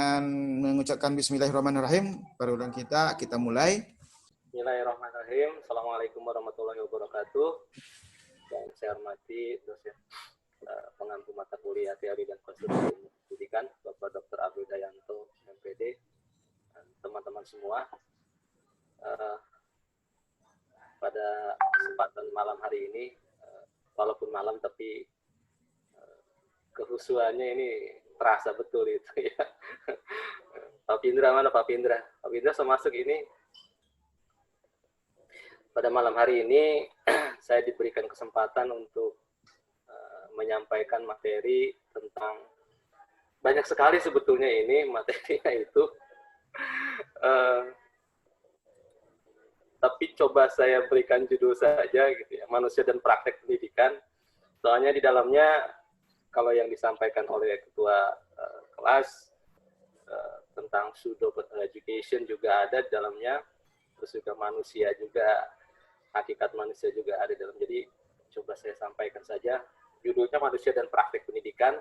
Dengan mengucapkan Bismillahirrahmanirrahim, peruluan kita mulai. Bismillahirrahmanirrahim. Assalamualaikum warahmatullahi wabarakatuh. Dan saya hormati dosen pengampu mata kuliah teori dan konstruksi pendidikan, Bapak Dr. Abdul Dayanto, MPD, dan teman-teman semua. Pada kesempatan malam hari ini, walaupun malam tapi kehusuannya ini terasa betul itu ya. Pak Pindra mana Pak Pindra? Pak Pindra saya masuk ini. Pada malam hari ini saya diberikan kesempatan untuk menyampaikan materi tentang banyak sekali sebetulnya ini materinya itu. Tapi coba saya berikan judul saja gitu ya, manusia dan praktek pendidikan. Soalnya di dalamnya kalau yang disampaikan oleh ketua kelas tentang pseudo education juga ada di dalamnya, terus juga manusia juga, hakikat manusia juga ada di dalam. Jadi coba saya sampaikan saja judulnya manusia dan praktek pendidikan.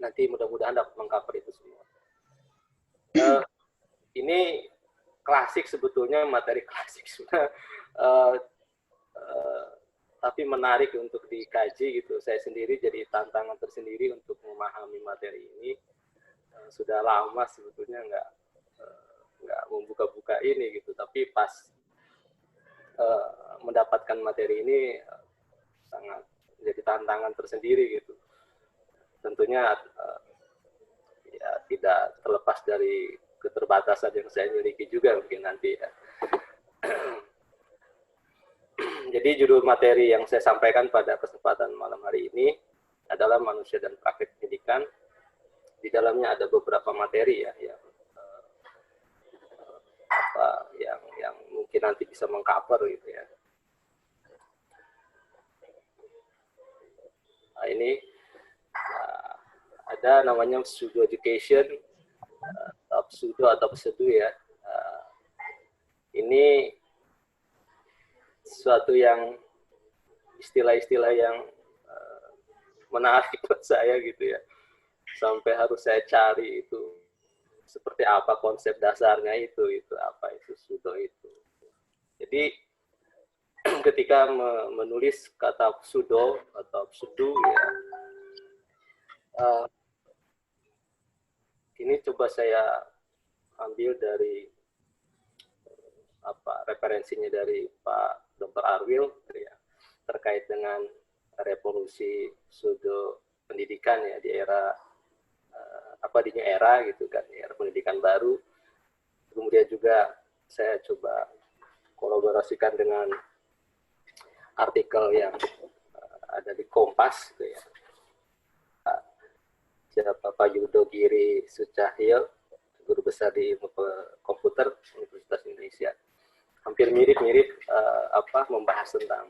Nanti mudah-mudahan dapat mengcover itu semua. Ini klasik sebetulnya, materi klasik sudah, tapi menarik untuk dikaji gitu. Saya sendiri jadi tantangan tersendiri untuk memahami materi ini. Sudah lama sebetulnya nggak membuka-buka ini gitu, tapi pas mendapatkan materi ini sangat jadi tantangan tersendiri gitu. Tentunya ya tidak terlepas dari keterbatasan yang saya miliki juga mungkin nanti ya. Jadi judul materi yang saya sampaikan pada kesempatan malam hari ini adalah manusia dan praktek pendidikan. Di dalamnya ada beberapa materi ya yang mungkin nanti bisa mengcover gitu ya. Nah, ini ada namanya pseudo education, pseudo atau pseudo ya. Ini sesuatu yang istilah-istilah yang menarik buat saya gitu ya. Sampai harus saya cari itu seperti apa konsep dasarnya itu apa itu pseudo itu. Jadi ketika menulis kata pseudo atau pseudo ya, ini coba saya ambil dari referensinya dari Pak Dr. Arwil ya, terkait dengan revolusi pseudo pendidikan ya di era di new era gitu kan, era pendidikan baru. Kemudian juga saya coba kolaborasikan dengan artikel yang ada di Kompas gitu ya. Siapa Pak Yudo Giri Sucahyo, guru besar di komputer Universitas Indonesia. Hampir mirip-mirip membahas tentang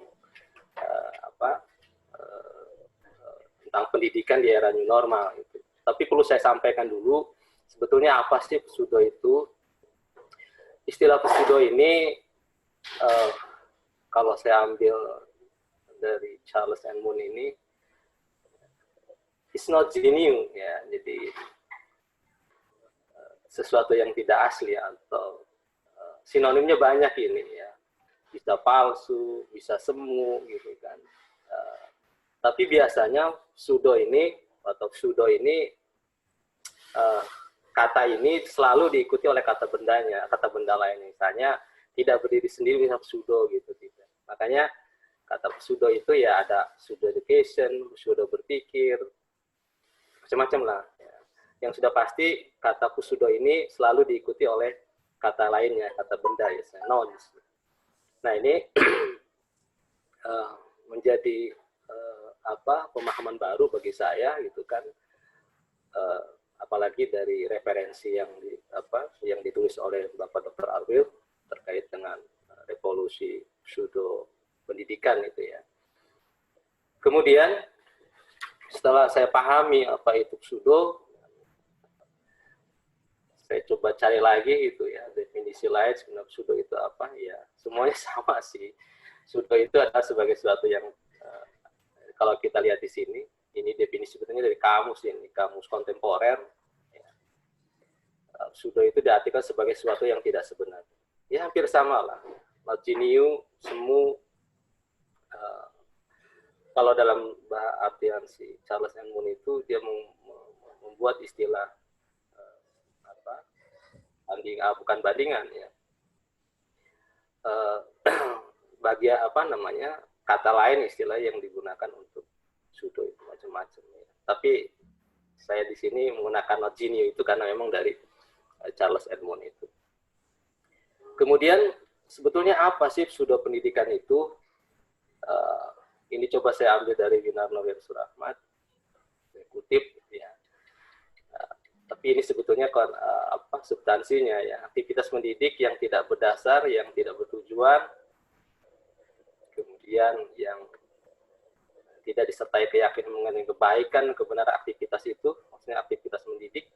tentang pendidikan di era new normal gitu. Tapi perlu saya sampaikan dulu, sebetulnya apa sih pseudo itu? Istilah pseudo ini, kalau saya ambil dari Charles and Moon ini, it's not genuine ya, jadi sesuatu yang tidak asli atau sinonimnya banyak ini ya, bisa palsu, bisa semu gitu kan. Tapi biasanya pseudo ini atau pseudo ini kata ini selalu diikuti oleh kata bendanya, kata benda lain, misalnya tidak berdiri sendiri bisa pseudo gitu tidak. Makanya kata pseudo itu ya ada pseudo education, pseudo berpikir, macam-macam lah. Ya. Yang sudah pasti kata pseudo ini selalu diikuti oleh kata lainnya, kata benda ya, nouns. Nah ini menjadi pemahaman baru bagi saya gitu kan. Apalagi dari referensi yang ditulis oleh Bapak Dr. Arwil terkait dengan revolusi pseudo pendidikan itu ya. Kemudian setelah saya pahami apa itu pseudo, saya coba cari lagi itu ya definisi lain sebenarnya pseudo itu apa ya, semuanya sama sih. Pseudo itu adalah sebagai sesuatu yang kalau kita lihat di sini, ini definisi sebetulnya dari kamus ini, kamus kontemporer. Ya. pseudo itu diartikan sebagai sesuatu yang tidak sebenarnya. Ya hampir sama lah. Not genius, semu, kalau dalam artian si Charles Edmund itu dia membuat istilah bukan bandingan ya, bagian kata lain istilah yang digunakan untuk pseudo itu macam-macam ya. Tapi saya di sini menggunakan not genius itu karena memang dari Charles Edmund itu. Kemudian sebetulnya apa sih pseudo pendidikan itu? Ini coba saya ambil dari Winarno Surahmat, saya kutip ya. Tapi ini sebetulnya substansinya ya, aktivitas mendidik yang tidak berdasar, yang tidak bertujuan, kemudian yang tidak disertai keyakinan mengenai kebaikan, kebenaran aktivitas itu, maksudnya aktivitas mendidik,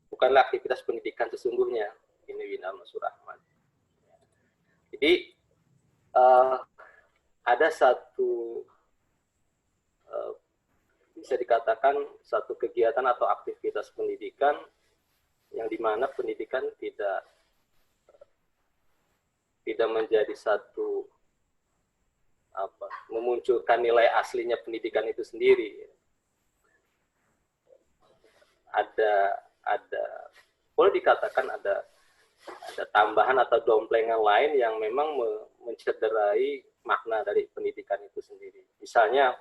bukanlah aktivitas pendidikan sesungguhnya. Ini Winarno Surahmat. Jadi ada satu bisa dikatakan satu kegiatan atau aktivitas pendidikan yang dimana pendidikan tidak menjadi satu memunculkan nilai aslinya pendidikan itu sendiri. Ada boleh dikatakan ada tambahan atau domplengan lain yang memang mencederai makna dari pendidikan itu sendiri. Misalnya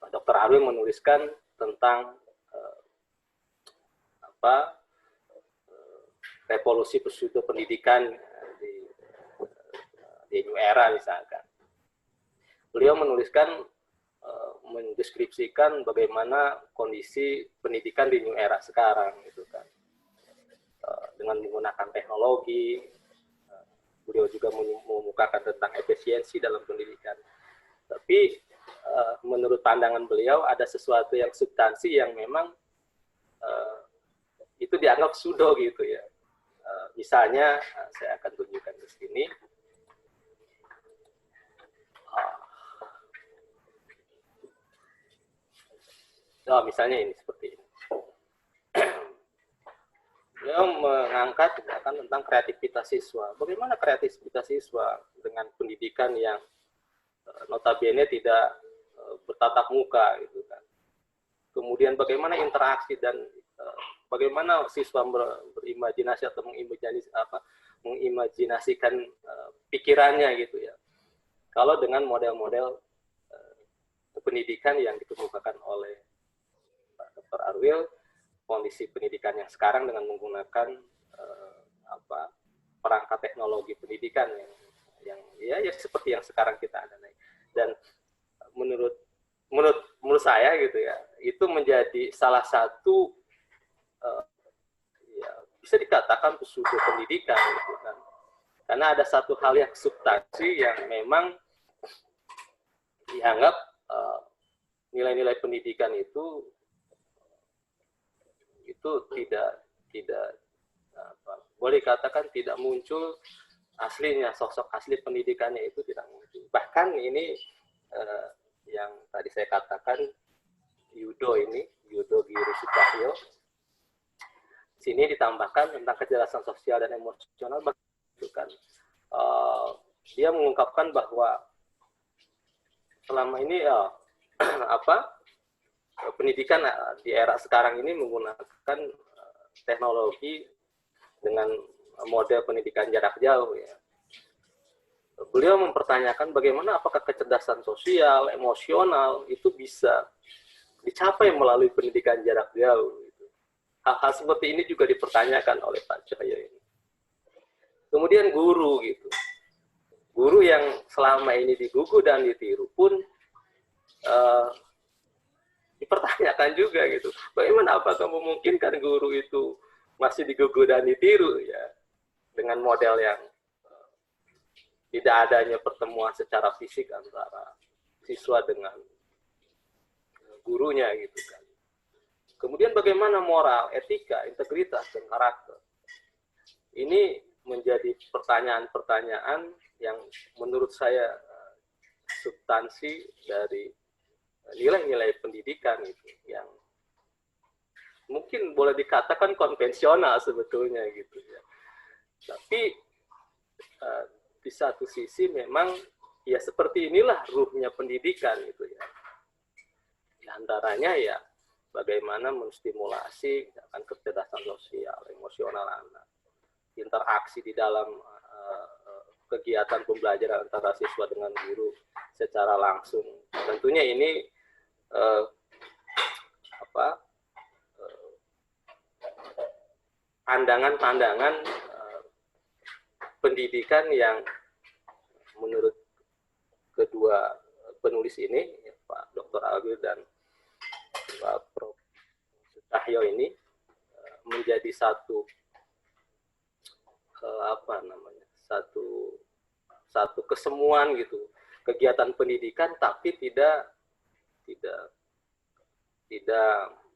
Dr. Arwin menuliskan tentang revolusi pseudo pendidikan di New Era misalkan. Beliau menuliskan mendeskripsikan bagaimana kondisi pendidikan di New Era sekarang gitu kan. Dengan menggunakan teknologi, beliau juga mengemukakan tentang efisiensi dalam pendidikan. Tapi menurut pandangan beliau ada sesuatu yang substansi yang memang itu dianggap pseudo gitu ya. Misalnya saya akan tunjukkan di sini. Misalnya ini seperti ini. Beliau mengangkat tentang kreativitas siswa. Bagaimana kreativitas siswa dengan pendidikan yang notabene tidak bertatap muka gitu kan. Kemudian bagaimana interaksi dan bagaimana siswa berimajinasi atau mengimajinasikan pikirannya gitu ya. Kalau dengan model-model pendidikan yang dikemukakan oleh Dr. Arwil, kondisi pendidikan yang sekarang dengan menggunakan perangkat teknologi pendidikan yang seperti yang sekarang kita ada. Dan menurut saya gitu ya, itu menjadi salah satu bisa dikatakan pseudo pendidikan gitu kan. Karena ada satu hal yang substansi yang memang dianggap nilai-nilai pendidikan itu tidak boleh dikatakan tidak muncul aslinya, sosok asli pendidikannya itu tidak muncul. Bahkan ini yang tadi saya katakan Yudo Giri Sucahyo, sini ditambahkan tentang kejelasan sosial dan emosional, kan dia mengungkapkan bahwa selama ini pendidikan di era sekarang ini menggunakan teknologi dengan model pendidikan jarak jauh ya. Beliau mempertanyakan bagaimana apakah kecerdasan sosial, emosional itu bisa dicapai melalui pendidikan jarak jauh. Hal-hal seperti ini juga dipertanyakan oleh Pak Cahyo ini. Kemudian guru gitu. Guru yang selama ini digugu dan ditiru pun dipertanyakan juga gitu. Bagaimana apakah memungkinkan guru itu masih digugu dan ditiru ya dengan model yang tidak adanya pertemuan secara fisik antara siswa dengan gurunya gitu kan. Kemudian bagaimana moral, etika, integritas, dan karakter. Ini menjadi pertanyaan-pertanyaan yang menurut saya substansi dari nilai-nilai pendidikan itu yang mungkin boleh dikatakan konvensional sebetulnya gitu ya. Tapi di satu sisi memang ya seperti inilah ruhnya pendidikan gitu ya. Di antaranya ya bagaimana menstimulasi misalkan kecerdasan sosial, emosional anak, interaksi di dalam kegiatan pembelajaran antara siswa dengan guru secara langsung. Tentunya ini pandangan-pandangan pendidikan yang menurut kedua penulis ini, Pak Dr. Albil dan Pak Prof. Cahyo ini menjadi satu satu kesemuan gitu, kegiatan pendidikan, tapi tidak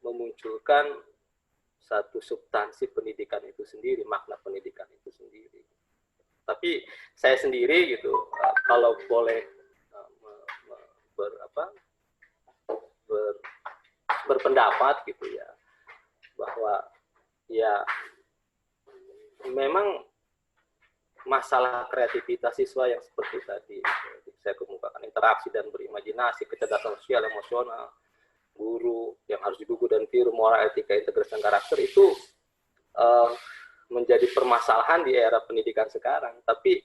memunculkan satu substansi pendidikan itu sendiri, makna pendidikan itu sendiri. Tapi saya sendiri gitu, kalau boleh berpendapat gitu ya, bahwa ya memang masalah kreativitas siswa yang seperti tadi saya kemukakan, interaksi dan berimajinasi, kecerdasan sosial, emosional, guru yang harus digugu dan tiru, moral, etika, integrasi dan karakter itu menjadi permasalahan di era pendidikan sekarang. Tapi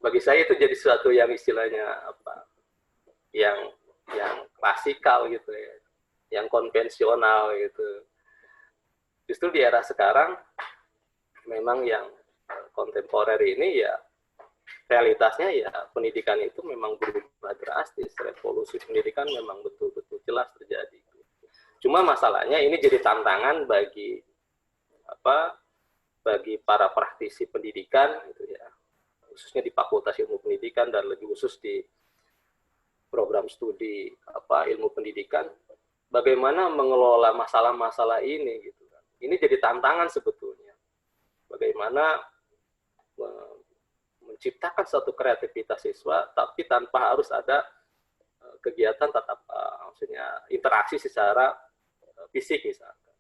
bagi saya itu jadi sesuatu yang istilahnya yang klasikal gitu ya, yang konvensional gitu. Justru di era sekarang memang yang kontemporer ini ya realitasnya ya pendidikan itu memang berubah drastis, revolusi pendidikan memang betul-betul jelas terjadi. Cuma masalahnya ini jadi tantangan bagi para praktisi pendidikan gitu ya, khususnya di Fakultas Ilmu Pendidikan dan lebih khusus di program studi ilmu pendidikan, bagaimana mengelola masalah-masalah ini gitu kan. Ini jadi tantangan sebetulnya. Bagaimana menciptakan suatu kreativitas siswa tapi tanpa harus ada kegiatan tatap maksudnya interaksi secara fisik misalkan.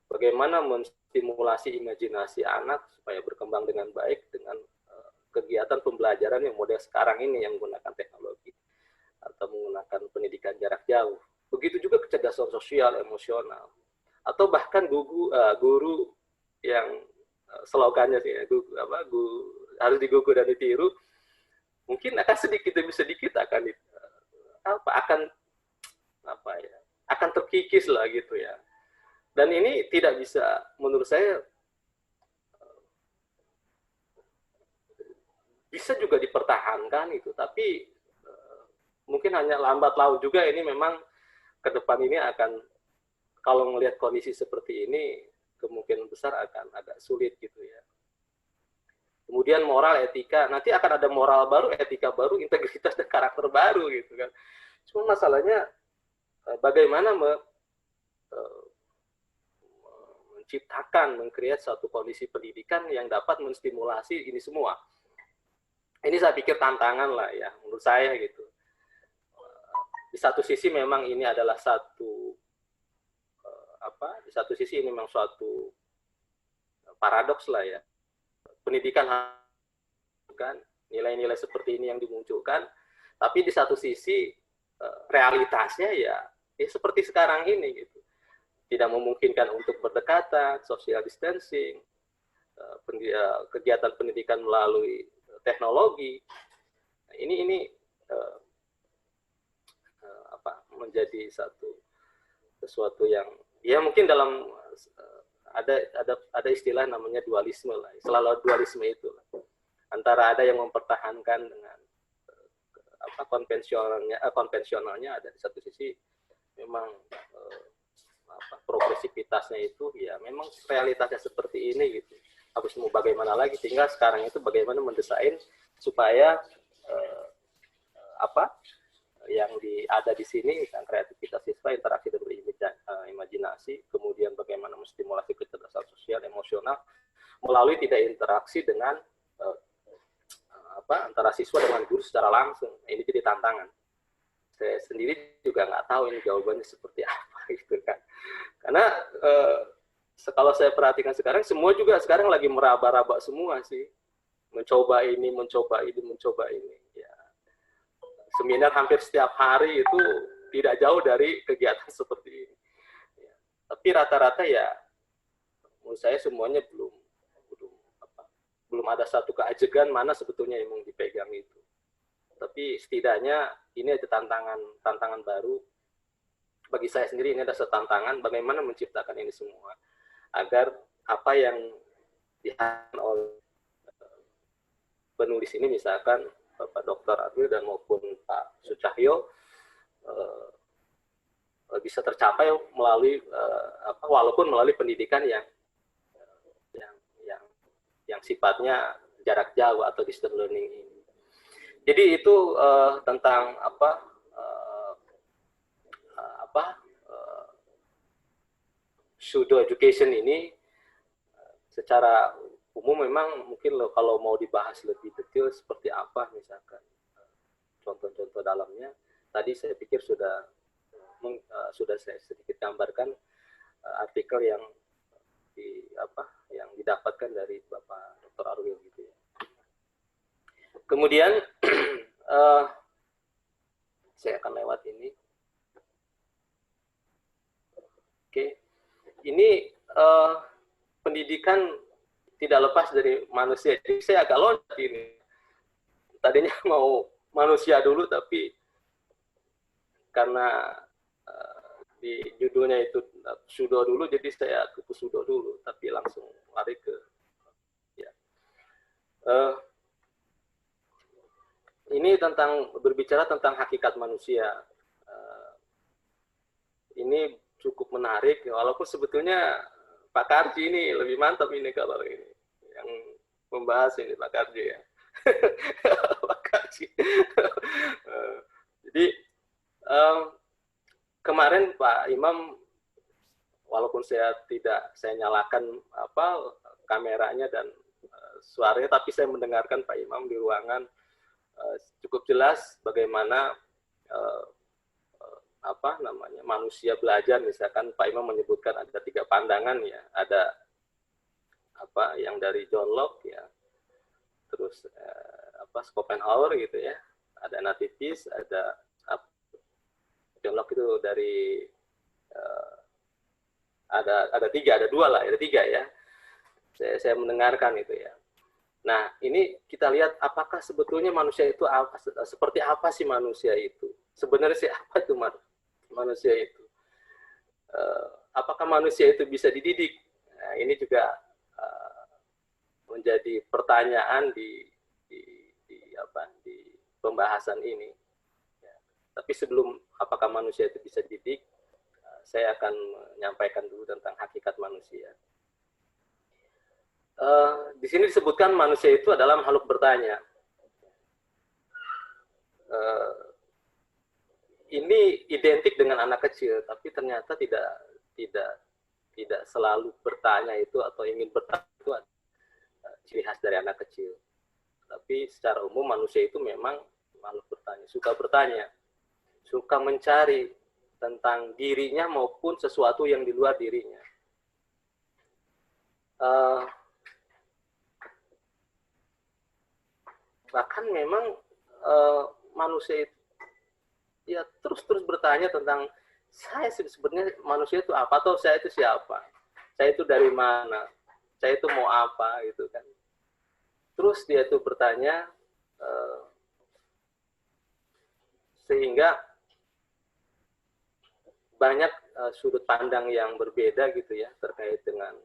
Bagaimana menstimulasi imajinasi anak supaya berkembang dengan baik dengan kegiatan pembelajaran yang model sekarang ini yang menggunakan teknologi atau menggunakan pendidikan jarak jauh. Begitu juga kecerdasan sosial, emosional, atau bahkan guru yang slogannya sih ya, harus digugu dan ditiru, mungkin akan sedikit demi sedikit akan terkikis lah gitu ya. Dan ini tidak bisa, menurut saya bisa juga dipertahankan itu, tapi mungkin hanya lambat laun juga. Ini memang ke depan ini akan, kalau melihat kondisi seperti ini, kemungkinan besar akan agak sulit gitu ya. Kemudian moral, etika, nanti akan ada moral baru, etika baru, integritas dan karakter baru gitu kan. Cuma masalahnya bagaimana menciptakan, mengkreat suatu kondisi pendidikan yang dapat menstimulasi ini semua. Ini saya pikir tantangan lah ya, menurut saya gitu. Di satu sisi memang ini adalah di satu sisi ini memang suatu paradoks lah ya. Pendidikan kan nilai-nilai seperti ini yang dimunculkan, tapi di satu sisi realitasnya ya seperti sekarang ini gitu. Tidak memungkinkan untuk berdekatan, social distancing, kegiatan pendidikan melalui teknologi. Ini menjadi sesuatu yang ya mungkin dalam ada istilah namanya dualisme lah, selalu dualisme itu lah. Antara ada yang mempertahankan dengan konvensionalnya, ada di satu sisi memang progresivitasnya itu ya memang realitasnya seperti ini gitu. Habis mau bagaimana lagi, tinggal sekarang itu bagaimana mendesain supaya yang ada di sini, kreativitas siswa, interaksi dan berimajinasi, kemudian bagaimana menstimulasi kecerdasan sosial, emosional melalui tidak interaksi dengan antara siswa dengan guru secara langsung. Ini jadi tantangan. Saya sendiri juga nggak tahu ini jawabannya seperti apa gitu kan. Karena kalau saya perhatikan sekarang, semua juga sekarang lagi meraba-raba semua sih, mencoba ini, mencoba ini, mencoba ini. Ya. Seminar hampir setiap hari itu tidak jauh dari kegiatan seperti ini. Ya. Tapi rata-rata ya, menurut saya semuanya belum ada satu keajegan mana sebetulnya yang mau dipegang itu. Tapi setidaknya ini ada tantangan baru. Bagi saya sendiri ini ada tantangan bagaimana menciptakan ini semua agar apa yang dihasilkan oleh penulis ini, misalkan Bapak Dr. Arwil dan maupun Pak Sucahyo, bisa tercapai melalui walaupun melalui pendidikan yang sifatnya jarak jauh atau distance learning ini. Jadi itu tentang pseudo education ini secara umum memang mungkin kalau mau dibahas lebih detail seperti apa, misalkan contoh-contoh dalamnya tadi saya pikir sudah saya sedikit gambarkan artikel yang didapatkan dari Bapak Dr. Arwil gitu ya. Kemudian saya akan lewat ini. Oke. Ini pendidikan tidak lepas dari manusia. Jadi saya agak loncat ini. Tadinya mau manusia dulu, tapi karena di judulnya itu pseudo dulu, jadi saya ke pseudo dulu, tapi langsung lari ke ya. Ini berbicara tentang hakikat manusia. Ini cukup menarik, walaupun sebetulnya Pak Karji ini lebih mantap ini kalau ini yang membahas ini Pak Karji ya. Pak Karji. Jadi kemarin Pak Imam, walaupun saya nyalakan kameranya dan suaranya, tapi saya mendengarkan Pak Imam di ruangan cukup jelas bagaimana manusia belajar. Misalkan Pak Imam menyebutkan ada 3 pandangan ya, ada yang dari John Locke ya, terus Schopenhauer gitu ya, ada nativis, ada John Locke itu dari ada 3 ya. Saya mendengarkan itu ya. Nah, ini kita lihat apakah sebetulnya manusia itu seperti apa sih manusia itu? Sebenarnya sih apa itu manusia itu? Apakah manusia itu bisa dididik? Nah, ini juga menjadi pertanyaan di pembahasan ini. Ya. Tapi sebelum apakah manusia itu bisa dididik, saya akan menyampaikan dulu tentang hakikat manusia. Di sini disebutkan manusia itu adalah makhluk bertanya. Ini identik dengan anak kecil, tapi ternyata tidak selalu bertanya itu atau ingin bertanya itu ciri khas dari anak kecil. Tapi secara umum manusia itu memang makhluk bertanya, suka mencari tentang dirinya maupun sesuatu yang di luar dirinya. Bahkan memang manusia itu ya terus bertanya tentang saya sebenarnya manusia itu apa, atau saya itu siapa, saya itu dari mana, saya itu mau apa gitu kan. Terus dia itu bertanya sehingga banyak sudut pandang yang berbeda gitu ya terkait dengan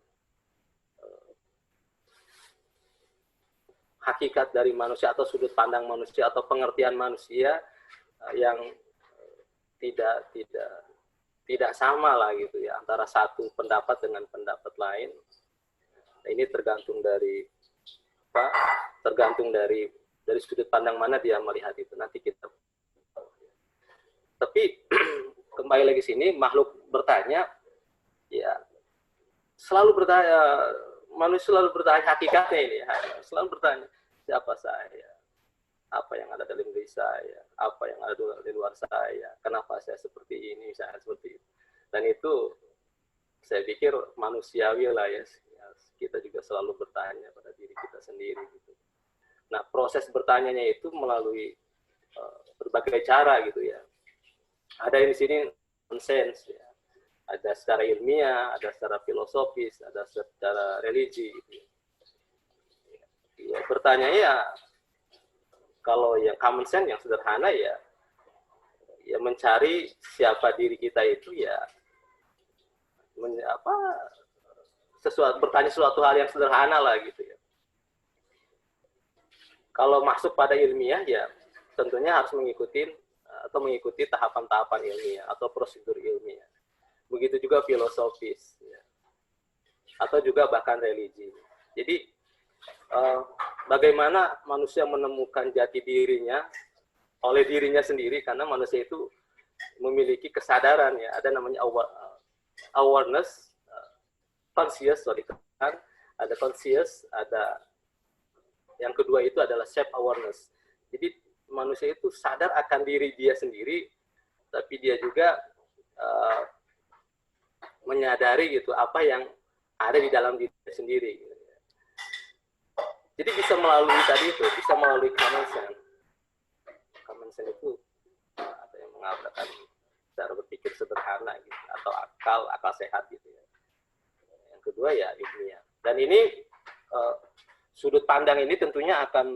hakikat dari manusia atau sudut pandang manusia atau pengertian manusia yang tidak sama lah gitu ya antara satu pendapat dengan pendapat lain. Nah, ini tergantung dari sudut pandang mana dia melihat itu, nanti kita. Tapi kembali lagi sini, makhluk bertanya ya selalu bertanya, manusia selalu bertanya hakikatnya ini, selalu bertanya siapa saya, apa yang ada dalam diri saya, apa yang ada di luar saya, kenapa saya seperti ini, misalnya seperti itu. Dan itu saya pikir manusiawi lah ya, kita juga selalu bertanya pada diri kita sendiri gitu. Nah, proses bertanyanya itu melalui berbagai cara gitu ya. Ada di sini nonsense ya. Ada secara ilmiah, ada secara filosofis, ada secara religi gitu ya. Ya, bertanya ya, kalau yang common sense yang sederhana ya mencari siapa diri kita itu ya bertanya sesuatu hal yang sederhana lah gitu ya. Kalau masuk pada ilmiah ya tentunya harus mengikuti tahapan-tahapan ilmiah atau prosedur ilmiah. Begitu juga filosofis ya. Atau juga bahkan religi. Jadi bagaimana manusia menemukan jati dirinya oleh dirinya sendiri, karena manusia itu memiliki kesadaran ya, ada namanya awareness, conscious, ada conscious, ada yang kedua itu adalah self awareness. Jadi manusia itu sadar akan diri dia sendiri, tapi dia juga menyadari gitu apa yang ada di dalam diri sendiri. Jadi bisa melalui tadi itu, bisa melalui common sense. Common sense itu ada yang mengatakan cara berpikir sederhana gitu, atau akal sehat gitu ya. Yang kedua ya ilmiah. Dan ini sudut pandang ini tentunya akan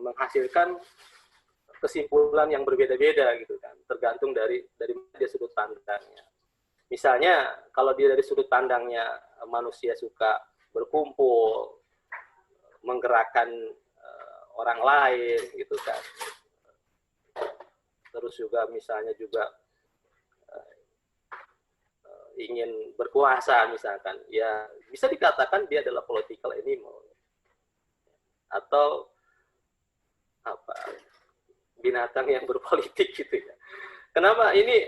menghasilkan kesimpulan yang berbeda-beda gitu kan, tergantung dari dia sudut pandangnya. Misalnya kalau dia dari sudut pandangnya manusia suka berkumpul, menggerakkan orang lain gitu kan. Terus juga misalnya juga ingin berkuasa misalkan, ya bisa dikatakan dia adalah political animal atau binatang yang berpolitik gitu ya. Kenapa ini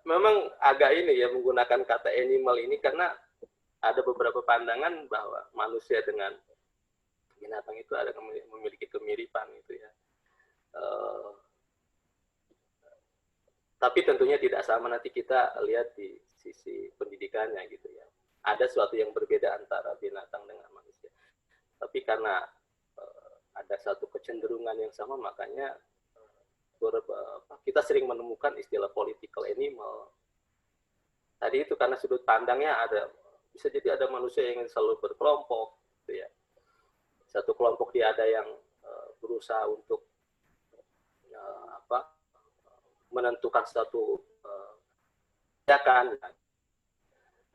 memang agak ini ya menggunakan kata animal ini, karena ada beberapa pandangan bahwa manusia dengan binatang itu ada memiliki kemiripan gitu ya. Tapi tentunya tidak sama, nanti kita lihat di sisi pendidikannya gitu ya. Ada sesuatu yang berbeda antara binatang dengan manusia. Tapi karena ada satu kecenderungan yang sama, makanya kita sering menemukan istilah political animal. Tadi itu karena sudut pandangnya ada, bisa jadi ada manusia yang ingin selalu berkelompok gitu ya. Satu kelompok dia ada yang berusaha untuk menentukan satu kebijakan,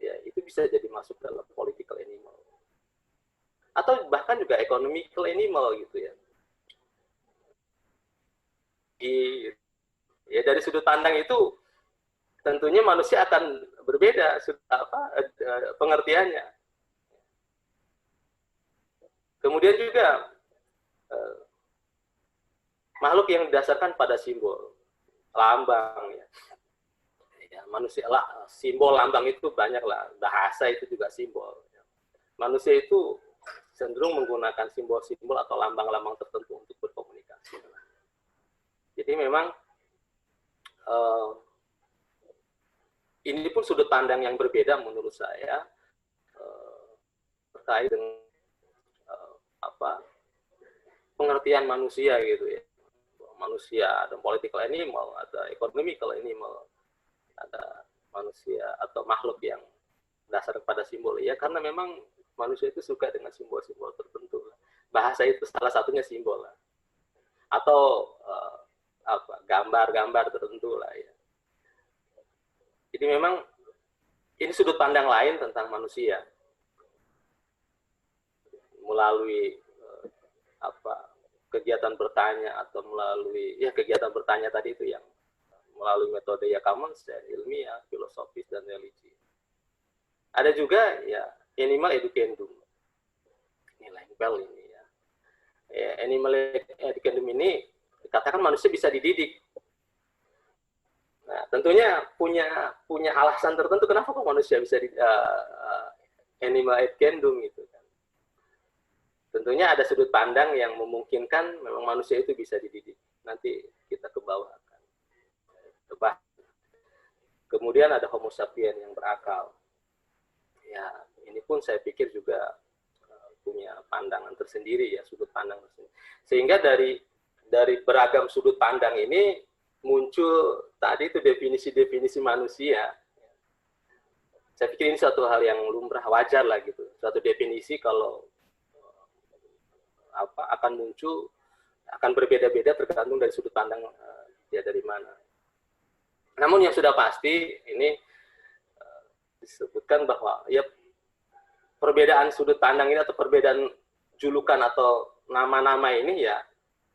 ya itu bisa jadi masuk dalam political animal, atau bahkan juga economical animal gitu ya. Ya dari sudut pandang itu tentunya manusia akan berbeda pengertiannya. Kemudian juga makhluk yang didasarkan pada simbol, lambang ya. Manusia lah, simbol lambang itu banyak lah, bahasa itu juga simbol. Manusia itu cenderung menggunakan simbol-simbol atau lambang-lambang tertentu untuk berkomunikasi. Jadi memang ini pun sudut pandang yang berbeda menurut saya terkait dengan pengertian manusia gitu ya. Manusia ada political animal, ada economical animal, ada manusia atau makhluk yang dasar pada simbol ya, karena memang manusia itu suka dengan simbol-simbol tertentu. Bahasa itu salah satunya simbol lah. Atau gambar-gambar tertentu lah ya. Jadi memang ini sudut pandang lain tentang manusia melalui kegiatan bertanya atau melalui kegiatan bertanya tadi itu yang melalui metode ya common sense, ilmiah, filosofis dan religi. Ada juga ya animal educandum. Ini label ini ya. Animal educandum ini dikatakan manusia bisa dididik. Nah, tentunya punya alasan tertentu kenapa kok manusia bisa animal educandum gitu kan. Tentunya ada sudut pandang yang memungkinkan memang manusia itu bisa dididik. Nanti kita ke bawah akan coba. Kemudian ada Homo sapien yang berakal. Ya, ini pun saya pikir juga punya pandangan tersendiri ya, sudut pandang tersendiri. Sehingga dari beragam sudut pandang ini muncul tadi itu definisi-definisi manusia. Saya pikir ini suatu hal yang lumrah, wajar lah gitu. Suatu definisi kalau akan muncul, akan berbeda-beda tergantung dari sudut pandang dia dari mana. Namun yang sudah pasti ini disebutkan bahwa ya perbedaan sudut pandang ini atau perbedaan julukan atau nama-nama ini ya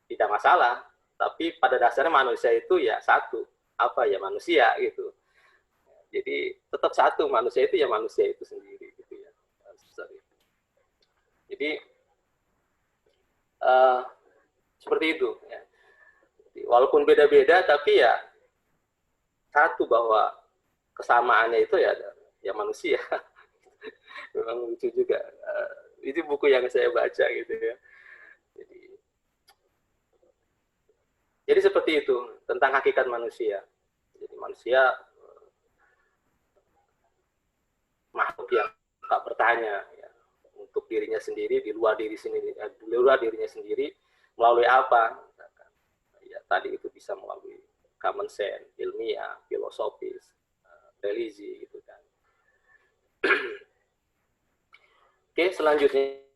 tidak masalah, tapi pada dasarnya manusia itu ya satu, apa ya, manusia gitu. Jadi tetap satu, manusia itu ya manusia itu sendiri gitu ya. Jadi seperti itu ya. Jadi, walaupun beda-beda tapi ya satu, bahwa kesamaannya itu ya manusia. Memang lucu juga. Itu buku yang saya baca gitu ya. Jadi seperti itu tentang hakikat manusia. Jadi manusia makhluk yang tak bertanya ya, untuk dirinya sendiri, di luar dirinya sendiri melalui apa? Ya tadi itu bisa melalui common sense, ilmiah, filosofis, religi gitu kan. Oke, selanjutnya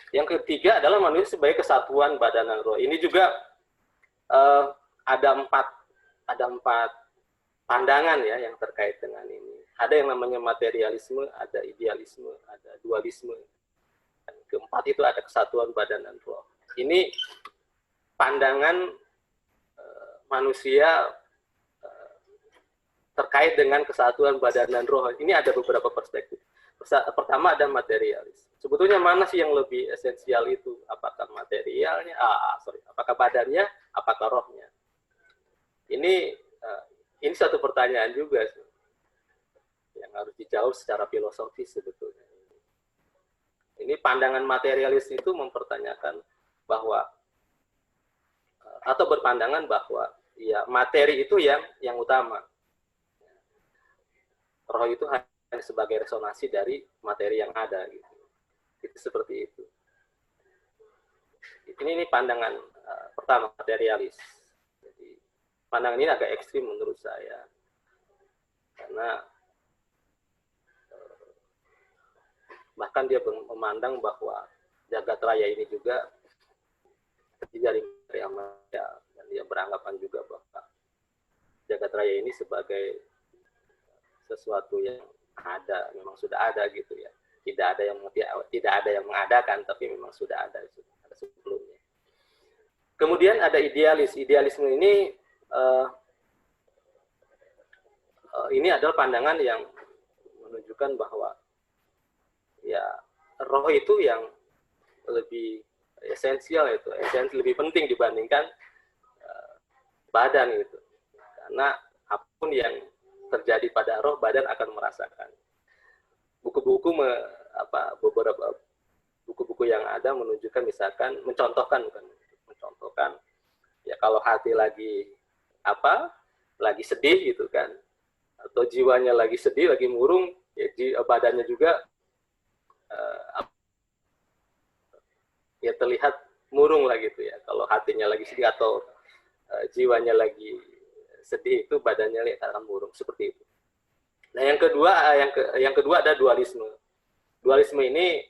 yang ketiga adalah manusia sebagai kesatuan badan dan roh. Ini juga ada empat pandangan ya yang terkait dengan ini. Ada yang namanya materialisme, ada idealisme, ada dualisme. Dan keempat itu ada kesatuan badan dan roh. Ini pandangan manusia terkait dengan kesatuan badan dan roh. Ini ada beberapa perspektif. Pertama ada materialis. Sebetulnya mana sih yang lebih esensial itu? Apakah materialnya? Apakah badannya? Apakah rohnya? Ini satu pertanyaan juga yang harus dijawab secara filosofis sebetulnya. Ini pandangan materialis itu mempertanyakan bahwa atau berpandangan bahwa ya materi itu yang utama. Roh itu hanya sebagai resonansi dari materi yang ada gitu. Itu seperti itu. Ini pandangan pertama, materialis. Jadi pandangan ini agak ekstrim menurut saya. Karena bahkan dia memandang bahwa jagat raya ini juga terdiri dari manusia, dan dia beranggapan juga bahwa jagat raya ini sebagai sesuatu yang ada, memang sudah ada gitu ya. Tidak ada yang mengadakan, tapi memang sudah ada sebelumnya. Kemudian ada idealis. Idealisme ini adalah pandangan yang menunjukkan bahwa ya roh itu yang lebih esensial, lebih penting dibandingkan badan gitu. Karena apapun yang terjadi pada roh, badan akan merasakan. Beberapa buku-buku yang ada menunjukkan, misalkan mencontohkan ya kalau hati lagi sedih gitu kan, atau jiwanya lagi sedih, lagi murung, ya badannya juga ya terlihat murung lah gitu ya. Kalau hatinya lagi sedih atau jiwanya lagi sedih, itu badannya akan murung, seperti itu. Nah, yang kedua ada dualisme. Dualisme ini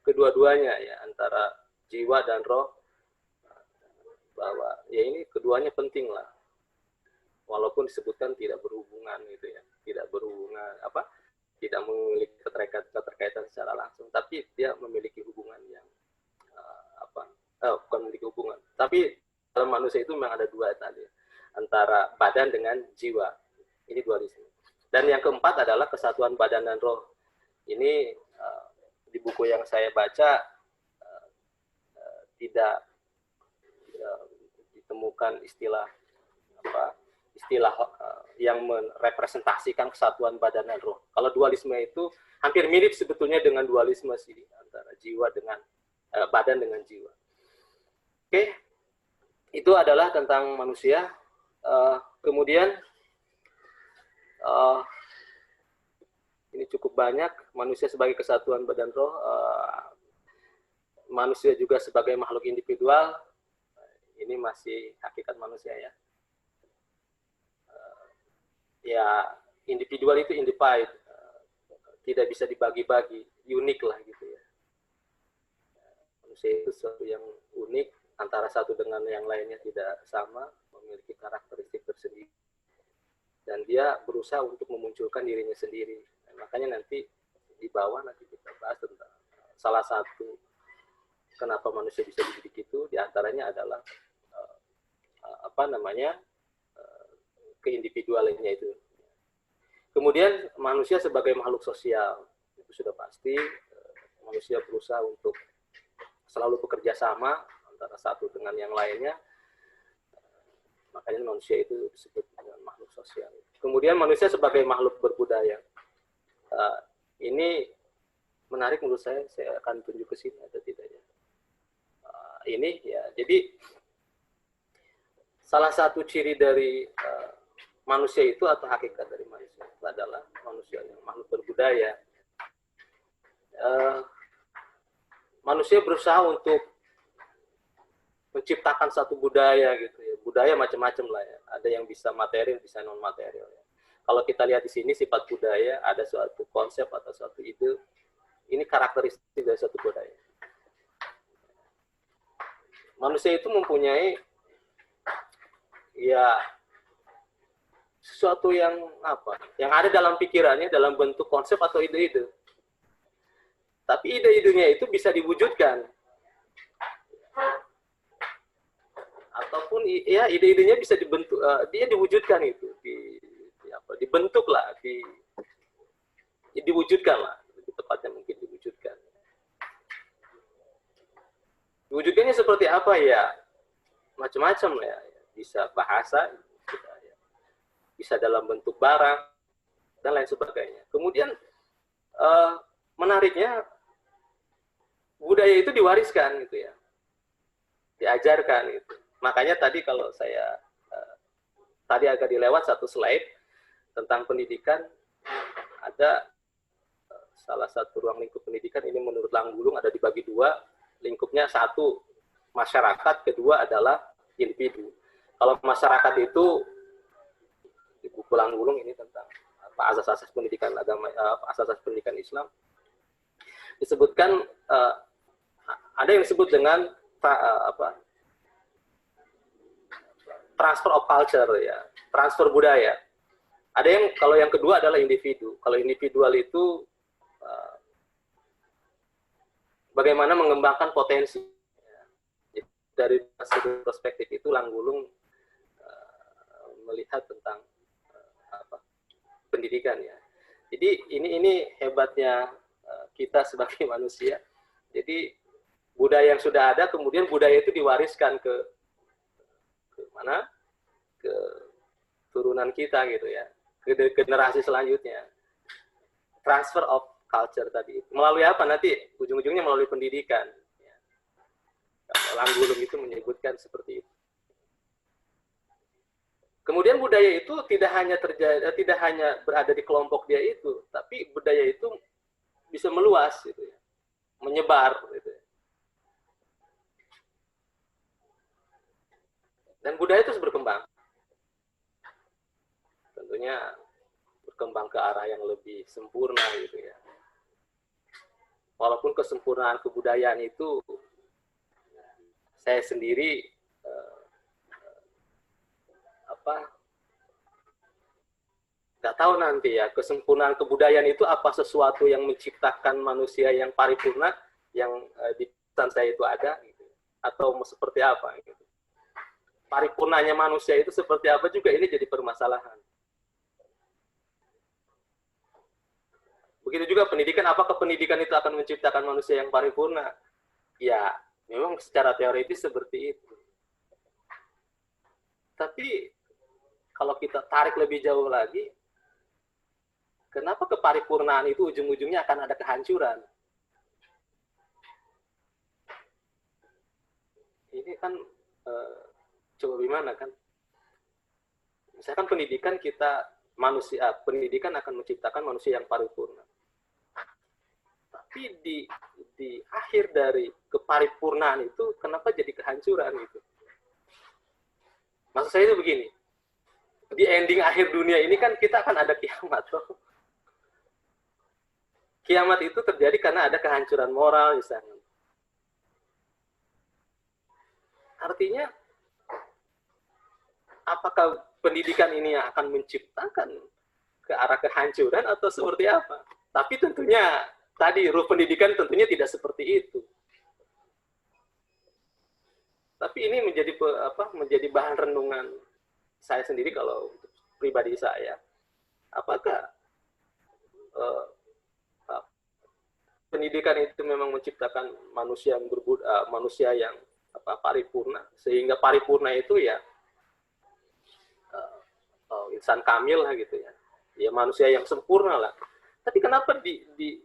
kedua-duanya ya, antara jiwa dan roh, bahwa ya ini keduanya penting lah. Walaupun disebutkan tidak berhubungan gitu ya, tidak memiliki keterkaitan secara langsung, tapi dia memiliki hubungan yang bukan memiliki hubungan, tapi dalam manusia itu memang ada dua tadi, antara badan dengan jiwa. Ini dualisme. Dan yang keempat adalah kesatuan badan dan roh. Ini di buku yang saya baca tidak ditemukan istilah yang merepresentasikan kesatuan badan dan roh. Kalau dualisme itu hampir mirip sebetulnya dengan dualisme sih, antara jiwa dengan badan dengan jiwa. Oke. Itu adalah tentang manusia. Kemudian ini cukup banyak, manusia sebagai kesatuan badan roh, manusia juga sebagai makhluk individual. Ini masih hakikat manusia ya. Ya, individual itu individu, tidak bisa dibagi-bagi, unik lah gitu ya. Manusia itu sesuatu yang unik, antara satu dengan yang lainnya tidak sama, memiliki karakteristik tersendiri. Dan dia berusaha untuk memunculkan dirinya sendiri. Dan makanya nanti di bawah nanti kita bahas tentang salah satu kenapa manusia bisa dididik itu, diantaranya adalah keindividualannya itu. Kemudian manusia sebagai makhluk sosial, itu sudah pasti. Manusia berusaha untuk selalu bekerja sama antara satu dengan yang lainnya. Makanya manusia itu disebut dengan makhluk sosial. Kemudian manusia sebagai makhluk berbudaya. Ini menarik menurut saya akan tunjuk ke sini atau tidak ya. Ini ya, jadi salah satu ciri dari manusia itu atau hakikat dari manusia itu adalah manusia yang makhluk berbudaya. Manusia berusaha untuk menciptakan satu budaya gitu ya. Budaya macam-macam lah ya. Ada yang bisa material, bisa non material ya. Kalau kita lihat di sini sifat budaya, ada suatu konsep atau suatu ide. Ini karakteristik dari suatu budaya. Manusia itu mempunyai ya sesuatu yang apa? Yang ada dalam pikirannya dalam bentuk konsep atau ide-ide. Tapi ide-idenya itu bisa diwujudkan. Ataupun ya ide-idenya bisa dibentuk, dia diwujudkan itu, dibentuk lah, diwujudkan lah, lebih tepatnya mungkin diwujudkan. Diwujudkannya seperti apa ya? Macam-macam ya, bisa bahasa, bisa dalam bentuk barang dan lain sebagainya. Kemudian menariknya budaya itu diwariskan gitu ya, diajarkan gitu. Makanya tadi kalau saya tadi agak dilewat satu slide tentang pendidikan, ada salah satu ruang lingkup pendidikan ini menurut Langgulung ada dibagi dua, lingkupnya satu masyarakat, kedua adalah individu. Kalau masyarakat itu di buku Langgulung ini tentang asas-asas pendidikan agama, asas-asas pendidikan Islam disebutkan, ada yang disebut dengan transfer of culture ya, transfer budaya. Ada yang, kalau yang kedua adalah individu. Kalau individual itu bagaimana mengembangkan potensi. Dari sudut perspektif itu Langgulung melihat tentang pendidikan ya. Jadi ini hebatnya kita sebagai manusia. Jadi budaya yang sudah ada, kemudian budaya itu diwariskan ke mana? Ke turunan kita gitu ya, ke generasi selanjutnya. Transfer of culture tadi. Melalui apa nanti? Ujung-ujungnya melalui pendidikan. Ya. Langgulung itu menyebutkan seperti itu. Kemudian budaya itu tidak hanya berada di kelompok dia itu, tapi budaya itu bisa meluas gitu ya, menyebar gitu ya. Dan budaya terus berkembang. Tentunya berkembang ke arah yang lebih sempurna gitu ya. Walaupun kesempurnaan kebudayaan itu saya sendiri nggak tahu nanti ya, kesempurnaan kebudayaan itu apa sesuatu yang menciptakan manusia yang paripurna yang di pesan saya itu ada gitu, atau seperti apa gitu. Paripurnanya manusia itu seperti apa juga ini jadi permasalahan. Begitu juga pendidikan, apakah pendidikan itu akan menciptakan manusia yang paripurna? Ya, memang secara teoritis seperti itu. Tapi kalau kita tarik lebih jauh lagi, kenapa keparipurnaan itu ujung-ujungnya akan ada kehancuran? Ini kan Coba gimana kan? Misalkan pendidikan pendidikan akan menciptakan manusia yang paripurna. Tapi di akhir dari keparipurnaan itu kenapa jadi kehancuran gitu? Maksud saya itu begini, di ending akhir dunia ini kan kita akan ada kiamat loh. Kiamat itu terjadi karena ada kehancuran moral misalnya. Artinya, apakah pendidikan ini akan menciptakan ke arah kehancuran atau seperti apa? Tapi tentunya tadi ruh pendidikan tentunya tidak seperti itu. Tapi ini menjadi bahan renungan saya sendiri kalau pribadi saya. Apakah pendidikan itu memang menciptakan manusia yang paripurna, sehingga paripurna itu ya insan kamil lah gitu ya manusia yang sempurna lah. Tapi kenapa di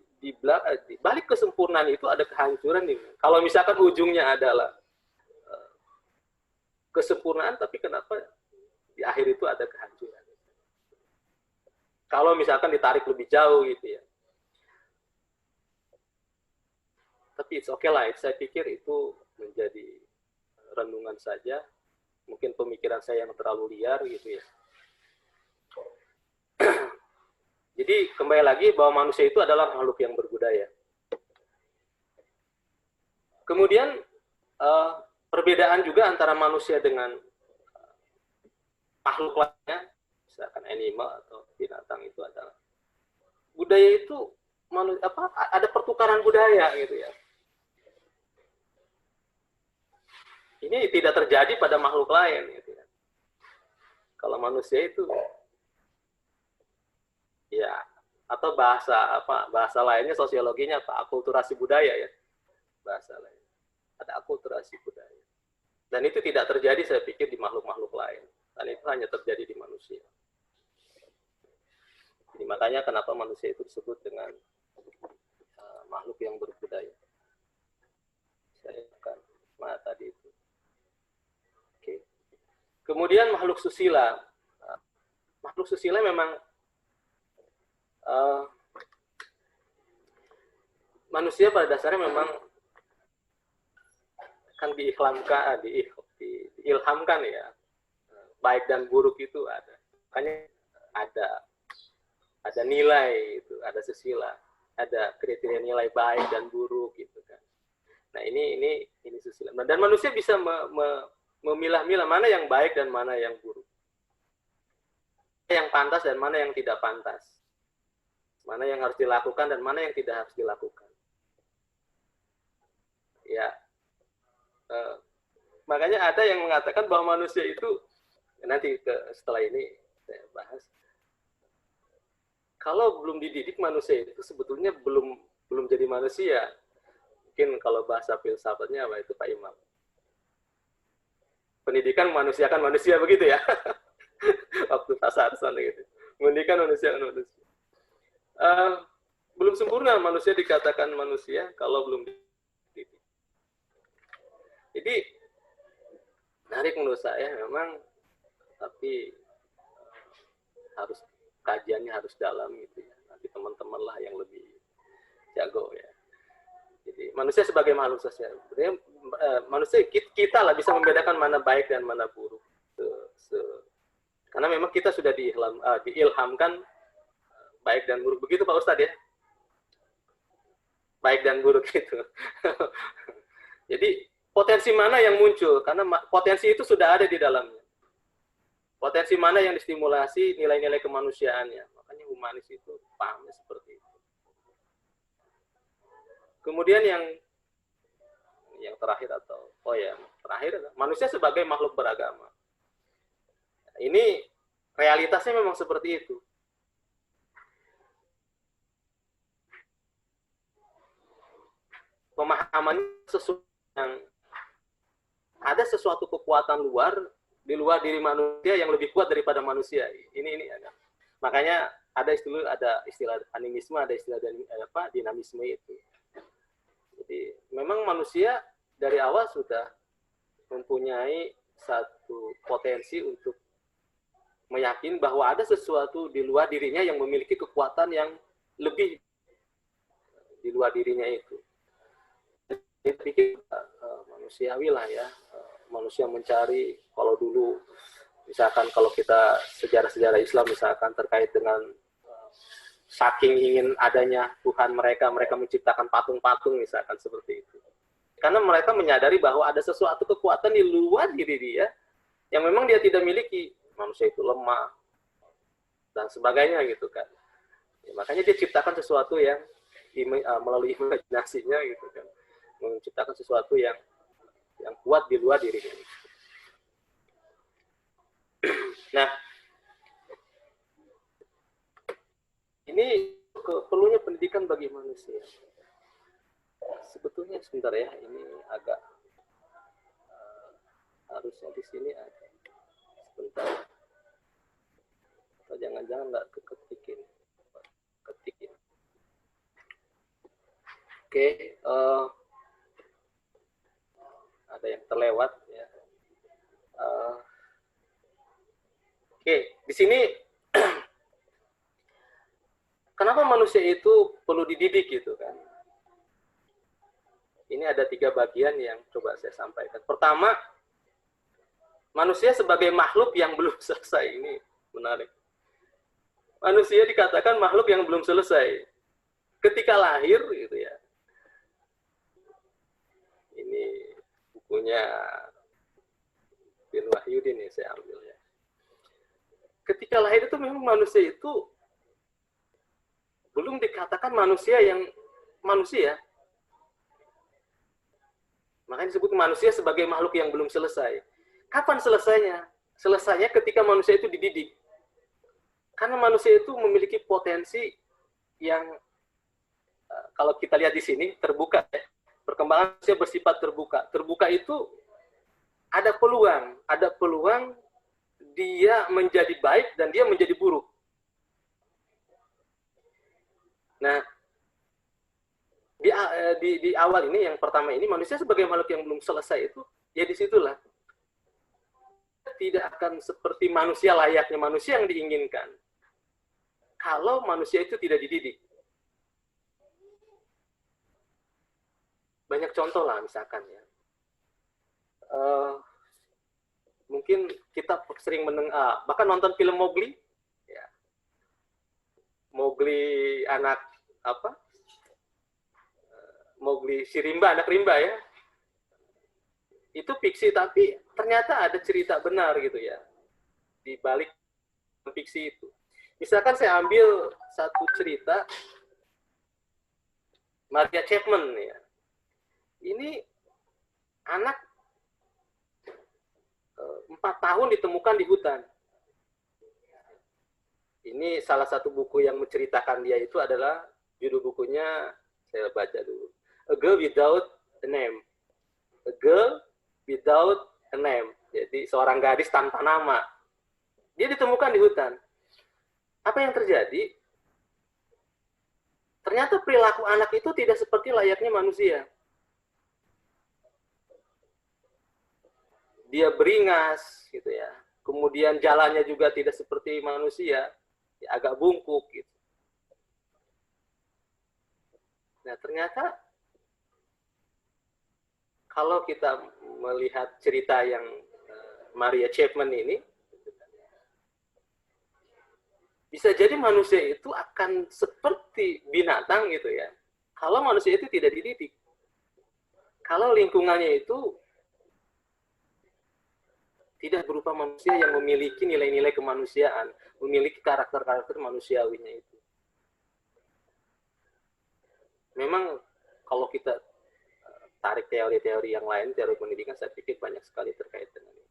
balik kesempurnaan itu ada kehancuran nih? Kalau misalkan ujungnya adalah kesempurnaan, tapi kenapa di akhir itu ada kehancuran? Kalau misalkan ditarik lebih jauh gitu ya. Tapi it's okay lah, saya pikir itu menjadi renungan saja. Mungkin pemikiran saya yang terlalu liar gitu ya. Jadi kembali lagi bahwa manusia itu adalah makhluk yang berbudaya. Kemudian perbedaan juga antara manusia dengan makhluk lainnya, misalkan animal atau binatang, itu adalah budaya itu ada pertukaran budaya gitu ya. Ini tidak terjadi pada makhluk lain gitu ya. Kalau manusia itu ya, atau bahasa lainnya sosiologinya akulturasi budaya ya, bahasa lain, ada akulturasi budaya, dan itu tidak terjadi saya pikir di makhluk-makhluk lain, dan itu hanya terjadi di manusia. Jadi makanya kenapa manusia itu disebut dengan makhluk yang berbudaya. Saya akan tadi itu. Oke. Kemudian makhluk susila. Makhluk susila memang manusia pada dasarnya memang kan diilhamkan ya, baik dan buruk itu ada. Makanya ada nilai itu, ada susila, ada kriteria nilai baik dan buruk gitu kan. Nah ini susila. Dan manusia bisa memilah-milah mana yang baik dan mana yang buruk, yang pantas dan mana yang tidak pantas, mana yang harus dilakukan dan mana yang tidak harus dilakukan. Ya, makanya ada yang mengatakan bahwa manusia itu, nanti setelah ini saya bahas, kalau belum dididik manusia itu sebetulnya belum jadi manusia. Mungkin kalau bahasa filsafatnya apa itu Pak Imam, pendidikan manusiakan manusia, begitu ya. Waktu Pak Sarson gitu, pendidikan manusiakan manusia. Belum sempurna manusia dikatakan manusia kalau belum dididik. Jadi menarik menurut saya memang, tapi harus kajiannya harus dalam gitu ya. Nanti teman-teman lah yang lebih jago ya. Jadi manusia sebagai makhluk sosial, manusia kita lah bisa membedakan mana baik dan mana buruk. Karena memang kita sudah diilhamkan baik dan buruk, begitu Pak Ustadz ya. Baik dan buruk itu. Jadi potensi mana yang muncul? Karena potensi itu sudah ada di dalamnya. Potensi mana yang distimulasi nilai-nilai kemanusiaannya. Makanya humanis itu pahamnya seperti itu. Kemudian yang terakhir terakhir, manusia sebagai makhluk beragama. Ini realitasnya memang seperti itu. Pemahaman yang ada sesuatu kekuatan di luar diri manusia yang lebih kuat daripada manusia. Ini ada. Makanya ada istilah animisme, ada istilah dinamisme itu. Jadi memang manusia dari awal sudah mempunyai satu potensi untuk meyakini bahwa ada sesuatu di luar dirinya yang memiliki kekuatan yang lebih di luar dirinya itu. Saya pikir manusiawi lah ya, manusia mencari, kalau dulu misalkan kalau kita sejarah-sejarah Islam misalkan terkait dengan saking ingin adanya Tuhan mereka menciptakan patung-patung misalkan seperti itu. Karena mereka menyadari bahwa ada sesuatu kekuatan di luar diri dia yang memang dia tidak miliki. Manusia itu lemah dan sebagainya gitu kan. Ya, makanya dia ciptakan sesuatu yang melalui imajinasinya gitu kan, menciptakan sesuatu yang kuat di luar dirinya. Nah, ini perlunya pendidikan bagi manusia. Sebetulnya sebentar ya, ini agak harusnya di sini ada. Sebentar. Atau jangan-jangan nggak ketikin. Oke, ada yang terlewat ya. Oke, di sini kenapa manusia itu perlu dididik gitu kan? Ini ada 3 bagian yang coba saya sampaikan. Pertama, manusia sebagai makhluk yang belum selesai. Ini menarik. Manusia dikatakan makhluk yang belum selesai. Ketika lahir gitu ya. Ini bukunya Bin Wahyudin nih saya ambil ya. Ketika lahir itu memang manusia itu belum dikatakan manusia yang manusia. Makanya disebut manusia sebagai makhluk yang belum selesai. Kapan selesainya? Selesainya ketika manusia itu dididik. Karena manusia itu memiliki potensi yang kalau kita lihat di sini terbuka ya. Perkembangan manusia bersifat terbuka. Terbuka itu ada peluang dia menjadi baik dan dia menjadi buruk. Nah, di awal ini yang pertama ini manusia sebagai makhluk yang belum selesai itu ya disitulah tidak akan seperti manusia layaknya manusia yang diinginkan kalau manusia itu tidak dididik. Banyak contoh lah misalkan ya. Mungkin kita sering mendengar, bahkan nonton film Mowgli, ya. Mowgli anak apa? Mowgli si rimba, anak rimba ya. Itu fiksi tapi ternyata ada cerita benar gitu ya di balik fiksi itu. Misalkan saya ambil satu cerita Maria Chapman ya. Ini anak 4 tahun ditemukan di hutan. Ini salah satu buku yang menceritakan dia itu adalah judul bukunya saya baca dulu. A Girl Without a Name. A Girl Without a Name. Jadi seorang gadis tanpa nama. Dia ditemukan di hutan. Apa yang terjadi? Ternyata perilaku anak itu tidak seperti layaknya manusia. Dia beringas gitu ya. Kemudian jalannya juga tidak seperti manusia, ya, agak bungkuk gitu. Nah, ternyata kalau kita melihat cerita yang Maria Chapman ini, bisa jadi manusia itu akan seperti binatang gitu ya. Kalau manusia itu tidak dididik. Kalau lingkungannya itu tidak berupa manusia yang memiliki nilai-nilai kemanusiaan, memiliki karakter-karakter manusiawinya itu. Memang kalau kita tarik teori-teori yang lain, teori pendidikan, saya pikir banyak sekali terkait dengan ini.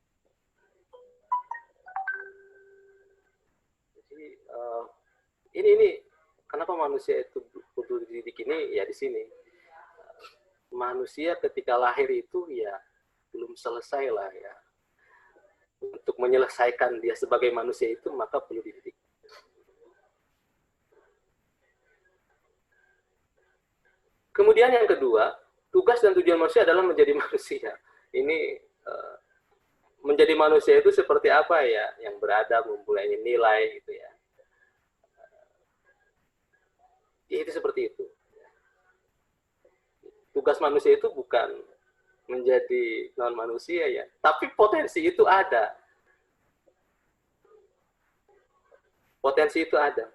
Jadi ini kenapa manusia itu butuh dididik ini ya di sini. Manusia ketika lahir itu ya belum selesai lah ya. Untuk menyelesaikan dia sebagai manusia itu maka perlu dididik. Kemudian yang kedua, tugas dan tujuan manusia adalah menjadi manusia. Ini menjadi manusia itu seperti apa ya, yang beradab, mempunyai nilai gitu ya. Itu seperti itu. Tugas manusia itu bukan menjadi non manusia ya, tapi potensi itu ada. Potensi itu ada.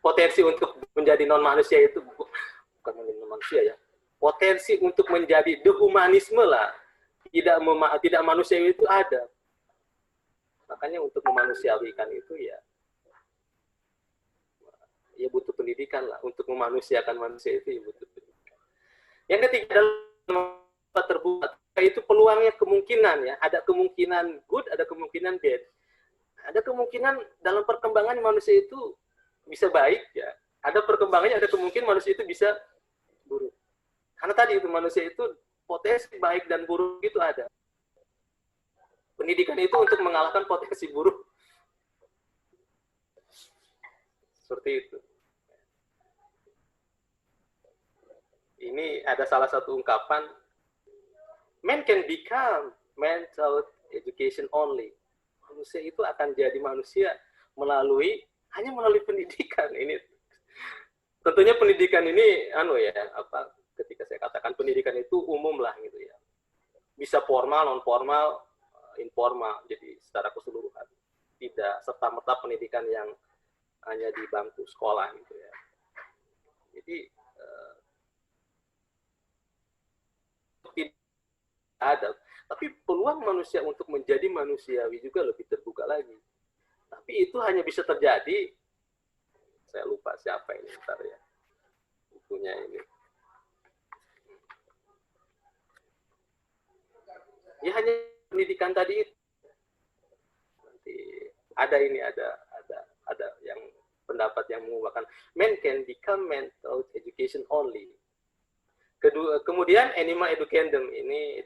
Potensi untuk menjadi non manusia itu bukan menjadi non manusia ya. Potensi untuk menjadi dehumanisme lah, tidak manusiawi itu ada. Makanya untuk memanusiawikan itu ya butuh pendidikan lah. Untuk memanusiakan manusia itu ya butuh pendidikan. Yang ketiga adalah terbuka. Itu peluangnya kemungkinan ya. Ada kemungkinan good, ada kemungkinan bad. Ada kemungkinan dalam perkembangan manusia itu bisa baik ya. Ada perkembangannya, ada kemungkinan manusia itu bisa buruk. Karena tadi itu manusia itu potensi baik dan buruk itu ada. Pendidikan itu untuk mengalahkan potensi buruk. Seperti itu. Ini ada salah satu ungkapan, man can become mental education only. Manusia itu akan jadi manusia hanya melalui pendidikan. Ini tentunya pendidikan ini ketika saya katakan pendidikan itu umum lah gitu ya. Bisa formal, non formal, informal, jadi secara keseluruhan. Tidak serta-merta pendidikan yang hanya di bangku sekolah gitu ya. Jadi tidak ada, tapi peluang manusia untuk menjadi manusiawi juga lebih terbuka lagi. Tapi itu hanya bisa terjadi, saya lupa siapa ini bentar ya, bukunya ini. Ya hanya pendidikan tadi itu. Nanti ada yang pendapat yang mengubahkan man can become mental education only. Kedua, kemudian anima educandum ini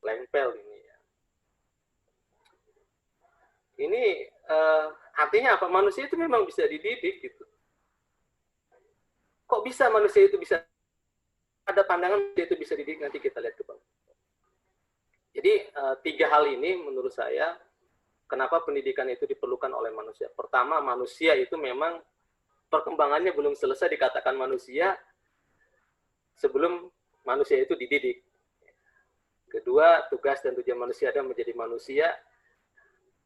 lempel ini ya. Ini artinya apa? Manusia itu memang bisa dididik gitu. Kok bisa manusia itu bisa ada pandangan manusia itu bisa dididik, nanti kita lihat ke bawah. Jadi 3 hal ini menurut saya kenapa pendidikan itu diperlukan oleh manusia. Pertama, manusia itu memang perkembangannya belum selesai dikatakan manusia sebelum manusia itu dididik. Kedua, tugas dan tujuan manusia adalah menjadi manusia.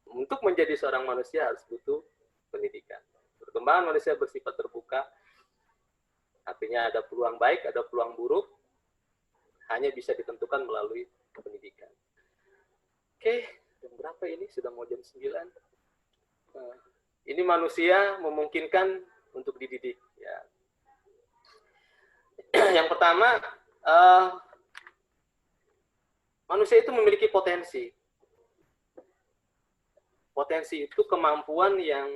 Untuk menjadi seorang manusia harus butuh pendidikan. Perkembangan manusia bersifat terbuka, artinya ada peluang baik, ada peluang buruk, hanya bisa ditentukan melalui pendidikan. Oke, jam berapa ini? Sudah mau jam 9. Ini manusia memungkinkan untuk dididik. Ya. Yang pertama, manusia itu memiliki potensi. Potensi itu kemampuan yang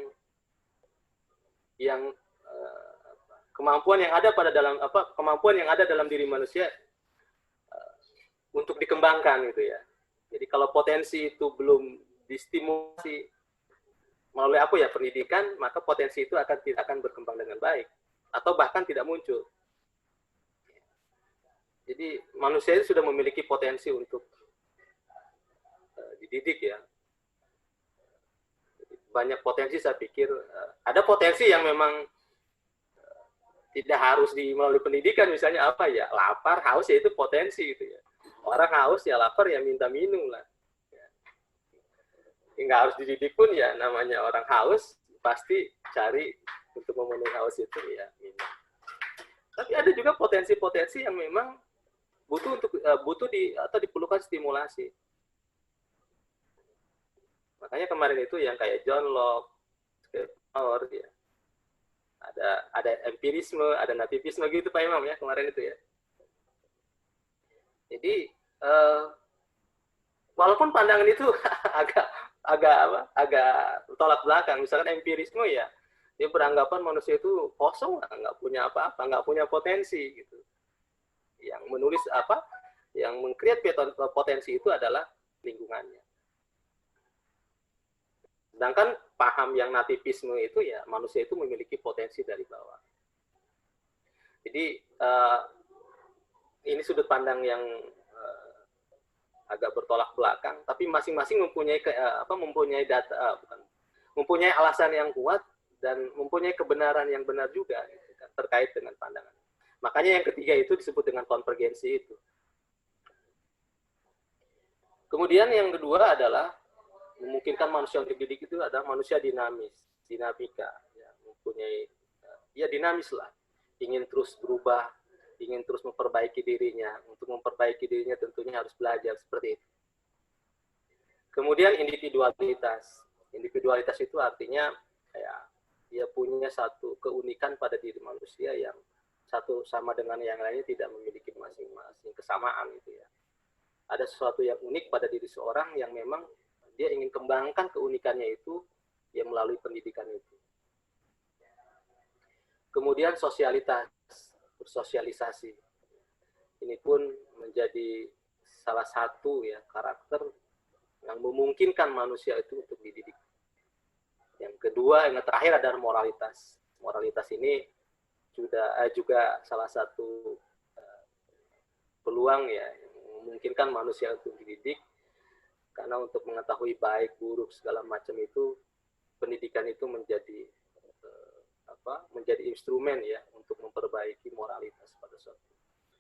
ada dalam diri manusia untuk dikembangkan gitu ya. Jadi kalau potensi itu belum distimulasi melalui pendidikan, maka potensi itu tidak akan berkembang dengan baik atau bahkan tidak muncul. Jadi manusia itu sudah memiliki potensi untuk dididik ya. Banyak potensi, saya pikir ada potensi yang memang tidak harus melalui pendidikan, misalnya lapar, haus ya itu potensi gitu ya. Orang haus ya lapar ya minta minum lah. Nggak harus dididik pun ya, namanya orang haus pasti cari untuk memenuhi haus itu ya minum. Tapi ada juga potensi-potensi yang memang diperlukan stimulasi. Makanya kemarin itu yang kayak John Locke, Schopenhauer ya. Ada empirisme, ada nativisme gitu Pak Imam ya kemarin itu ya. Jadi walaupun pandangan itu agak tolak belakang. Misalkan empirisme ya, dia beranggapan manusia itu kosong, nggak punya apa-apa, nggak punya potensi gitu. Yang menulis yang meng-create potensi itu adalah lingkungannya. Sedangkan paham yang nativisme itu ya manusia itu memiliki potensi dari bawah. Jadi ini sudut pandang yang agak bertolak belakang, tapi masing-masing mempunyai mempunyai data, mempunyai alasan yang kuat dan mempunyai kebenaran yang benar juga gitu kan, terkait dengan pandangan. Makanya yang ketiga itu disebut dengan konvergensi itu. Kemudian yang kedua adalah memungkinkan manusia untuk dididik itu adalah manusia dinamis, dinamika, ya, mempunyai ya dinamis lah, ingin terus berubah, ingin terus memperbaiki dirinya. Untuk memperbaiki dirinya tentunya harus belajar seperti itu. Kemudian individualitas. Individualitas itu artinya ya dia punya satu keunikan pada diri manusia yang satu sama dengan yang lainnya tidak memiliki masing-masing kesamaan gitu ya. Ada sesuatu yang unik pada diri seorang yang memang dia ingin kembangkan keunikannya itu ya melalui pendidikan itu. Kemudian sosialitas, bersosialisasi. Ini pun menjadi salah satu ya karakter yang memungkinkan manusia itu untuk dididik. Yang kedua, yang terakhir adalah moralitas. Moralitas ini juga salah satu peluang ya yang memungkinkan manusia untuk dididik, karena untuk mengetahui baik buruk segala macam itu pendidikan itu menjadi menjadi instrumen ya untuk memperbaiki moralitas pada suatu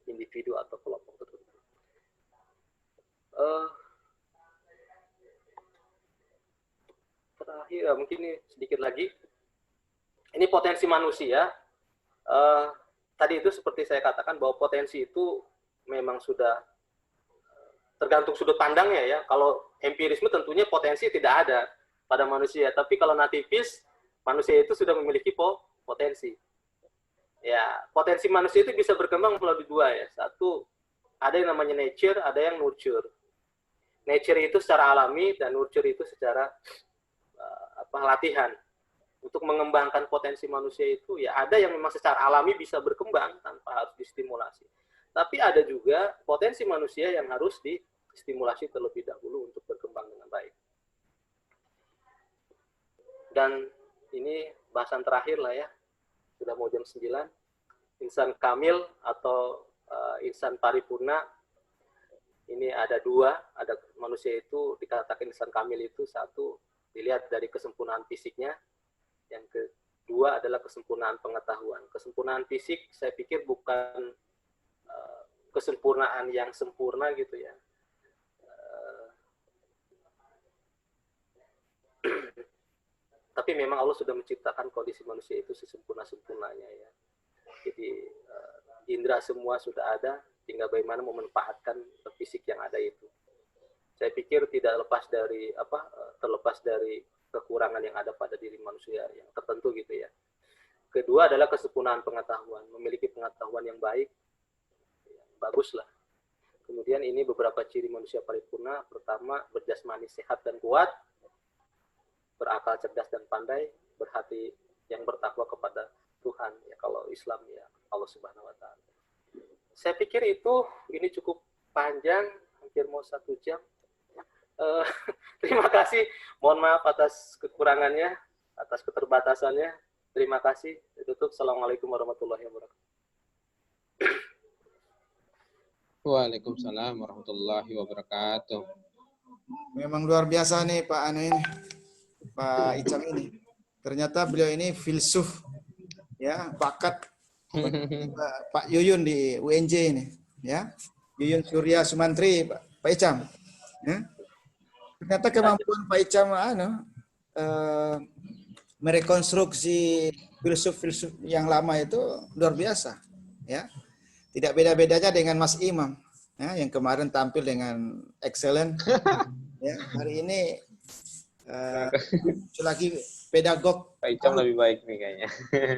individu atau kelompok tertentu. Terakhir mungkin ini sedikit lagi. Ini potensi manusia. Tadi itu seperti saya katakan bahwa potensi itu memang sudah tergantung sudut pandangnya ya. Kalau empirisme tentunya potensi tidak ada pada manusia, tapi kalau nativis manusia itu sudah memiliki potensi. Ya, potensi manusia itu bisa berkembang melalui dua ya. Satu, ada yang namanya nature, ada yang nurture. Nature itu secara alami dan nurture itu secara latihan. Untuk mengembangkan potensi manusia itu ya ada yang memang secara alami bisa berkembang tanpa harus distimulasi. Tapi ada juga potensi manusia yang harus distimulasi terlebih dahulu untuk berkembang dengan baik. Dan ini bahasan terakhir lah ya, sudah mau jam 9. Insan kamil atau insan paripurna, ini ada dua, ada manusia itu dikatakan insan kamil itu satu, dilihat dari kesempurnaan fisiknya, yang kedua adalah kesempurnaan pengetahuan. Kesempurnaan fisik saya pikir bukan kesempurnaan yang sempurna gitu ya. Tapi memang Allah sudah menciptakan kondisi manusia itu sesempurna-sempurnanya ya. Jadi indera semua sudah ada, tinggal bagaimana memanfaatkan fisik yang ada itu. Saya pikir tidak terlepas dari kekurangan yang ada pada diri manusia yang tertentu gitu ya. Kedua adalah kesempurnaan pengetahuan, memiliki pengetahuan yang baik, ya, baguslah. Kemudian ini beberapa ciri manusia paripurna. Pertama, berjasmani sehat dan kuat, berakal cerdas dan pandai, berhati yang bertakwa kepada Tuhan. Ya, kalau Islam ya Allah Subhanahu Wa Taala. Saya pikir ini cukup panjang, hampir mau 1 jam. Terima kasih. Mohon maaf atas kekurangannya, atas keterbatasannya. Terima kasih. Tutup. Assalamualaikum warahmatullahi wabarakatuh. Waalaikumsalam warahmatullahi wabarakatuh. Memang luar biasa nih Pak Ane ini, Pak Icam ini. Ternyata beliau ini filsuf, ya, bakat Pak Yuyun di UNJ ini, ya. Yuyun Surya Sumantri, Pak Icam. Ya. Ternyata kemampuan Pak Icam merekonstruksi filsuf-filsuf yang lama itu luar biasa, ya. Tidak beda-bedanya dengan Mas Imam, ya, yang kemarin tampil dengan excellent. Ya, hari ini lagi pedagog. Pak Icam lebih baik nih kayaknya.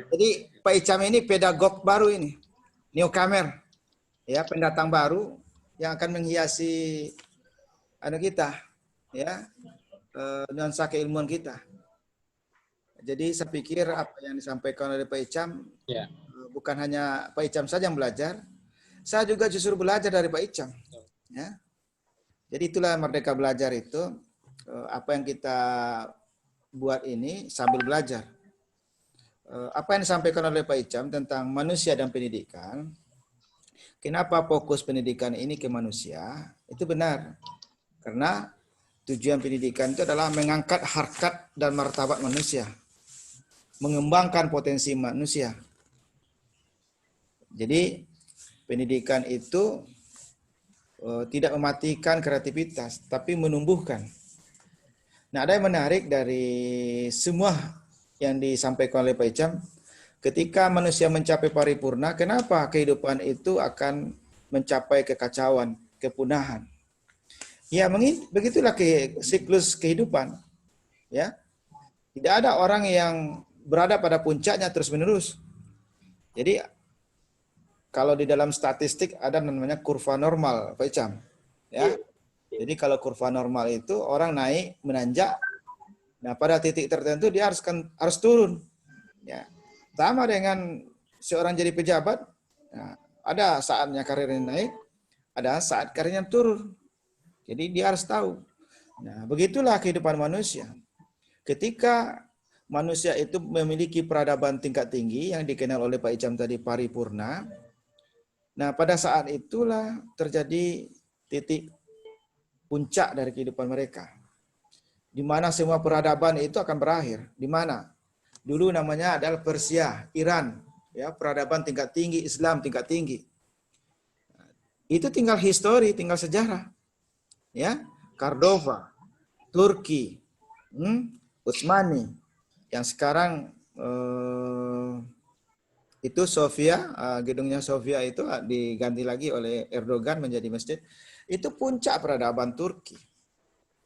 Jadi Pak Icam ini pedagog baru ini, newcomer, ya, pendatang baru yang akan menghiasi kita, ya, nuansa keilmuan kita. Jadi saya pikir apa yang disampaikan oleh Pak Icam, ya, bukan hanya Pak Icam saja yang belajar, saya juga justru belajar dari Pak Icam. Ya. Jadi itulah Merdeka Belajar itu, apa yang kita buat ini sambil belajar. Apa yang disampaikan oleh Pak Icam tentang manusia dan pendidikan, kenapa fokus pendidikan ini ke manusia, itu benar. Karena tujuan pendidikan itu adalah mengangkat harkat dan martabat manusia, mengembangkan potensi manusia. Jadi pendidikan itu tidak mematikan kreativitas, tapi menumbuhkan. Nah, ada yang menarik dari semua yang disampaikan oleh Pak Icam. Ketika manusia mencapai paripurna, kenapa kehidupan itu akan mencapai kekacauan, kepunahan? Ya, begitulah siklus kehidupan. Ya, tidak ada orang yang berada pada puncaknya terus-menerus. Jadi, kalau di dalam statistik ada namanya kurva normal, Pak Icam. Ya, jadi kalau kurva normal itu orang naik, menanjak. Nah, pada titik tertentu dia harus turun. Ya, sama dengan seorang jadi pejabat, nah, ada saatnya karirnya naik, ada saat karirnya turun. Jadi dia harus tahu. Nah, begitulah kehidupan manusia. Ketika manusia itu memiliki peradaban tingkat tinggi yang dikenal oleh Pak Icam tadi paripurna, nah pada saat itulah terjadi titik puncak dari kehidupan mereka. Di mana semua peradaban itu akan berakhir. Di mana? Dulu namanya adalah Persia, Iran, ya, peradaban tingkat tinggi, Islam tingkat tinggi. Itu tinggal histori, tinggal sejarah. Ya, Cordova, Turki, Utsmani, yang sekarang itu Sofia, gedungnya Sofia itu diganti lagi oleh Erdogan menjadi masjid. Itu puncak peradaban Turki.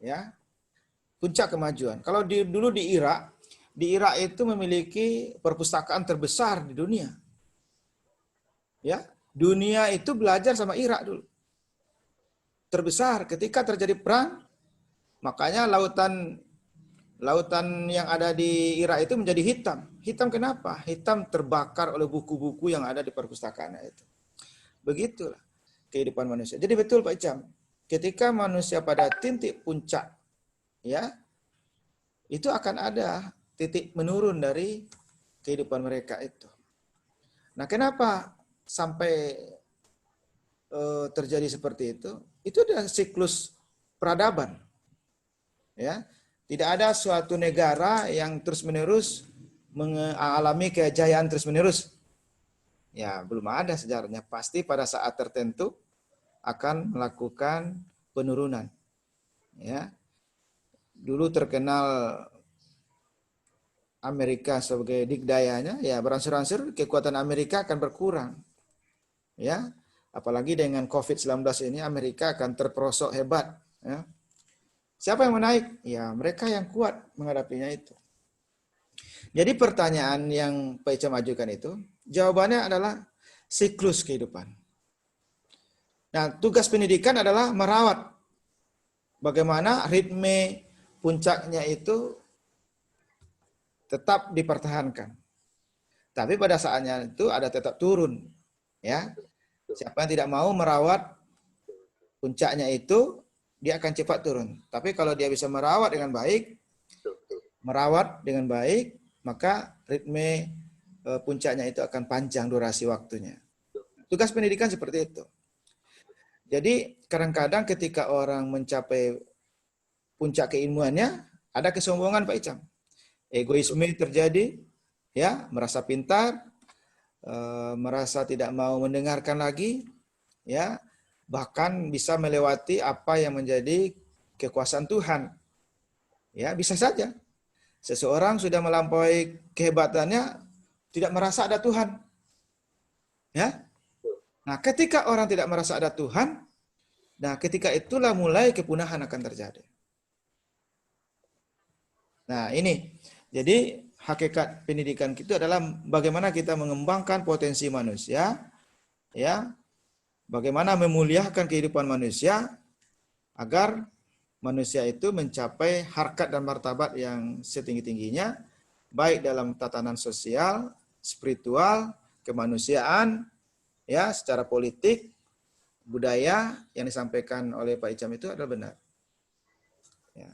Ya, puncak kemajuan. Kalau dulu di Irak itu memiliki perpustakaan terbesar di dunia. Ya, dunia itu belajar sama Irak dulu. Terbesar ketika terjadi perang, makanya lautan yang ada di Irak itu menjadi hitam. Hitam kenapa? Hitam terbakar oleh buku-buku yang ada di perpustakaan itu. Begitulah kehidupan manusia. Jadi betul Pak Icam, ketika manusia pada titik puncak, ya, itu akan ada titik menurun dari kehidupan mereka itu. Nah, kenapa sampai terjadi seperti itu? Itu adalah siklus peradaban. Ya, tidak ada suatu negara yang terus-menerus mengalami kejayaan terus-menerus. Ya, belum ada sejarahnya. Pasti pada saat tertentu akan melakukan penurunan. Ya, dulu terkenal Amerika sebagai dikdayanya, ya beransur-ansur kekuatan Amerika akan berkurang. Ya, apalagi dengan COVID-19 ini Amerika akan terperosok hebat. Ya. Siapa yang menaik? Ya mereka yang kuat menghadapinya itu. Jadi pertanyaan yang Pak Icam ajukan itu, jawabannya adalah siklus kehidupan. Nah, tugas pendidikan adalah merawat bagaimana ritme puncaknya itu tetap dipertahankan. Tapi pada saatnya itu ada tetap turun. Ya. Siapa yang tidak mau merawat puncaknya itu, dia akan cepat turun. Tapi kalau dia bisa merawat dengan baik, maka ritme puncaknya itu akan panjang durasi waktunya. Tugas pendidikan seperti itu. Jadi kadang-kadang ketika orang mencapai puncak keilmuannya, ada kesombongan Pak Icam. Egoisme terjadi, ya, merasa pintar, merasa tidak mau mendengarkan lagi, ya, bahkan bisa melewati apa yang menjadi kekuasaan Tuhan. Ya, bisa saja. Seseorang sudah melampaui kehebatannya, tidak merasa ada Tuhan. Ya. Nah, ketika orang tidak merasa ada Tuhan, nah ketika itulah mulai kepunahan akan terjadi. Nah, ini. Jadi hakikat pendidikan itu adalah bagaimana kita mengembangkan potensi manusia, ya, bagaimana memuliakan kehidupan manusia agar manusia itu mencapai harkat dan martabat yang setinggi-tingginya, baik dalam tatanan sosial, spiritual, kemanusiaan, ya, secara politik, budaya yang disampaikan oleh Pak Icam itu adalah benar. Ya.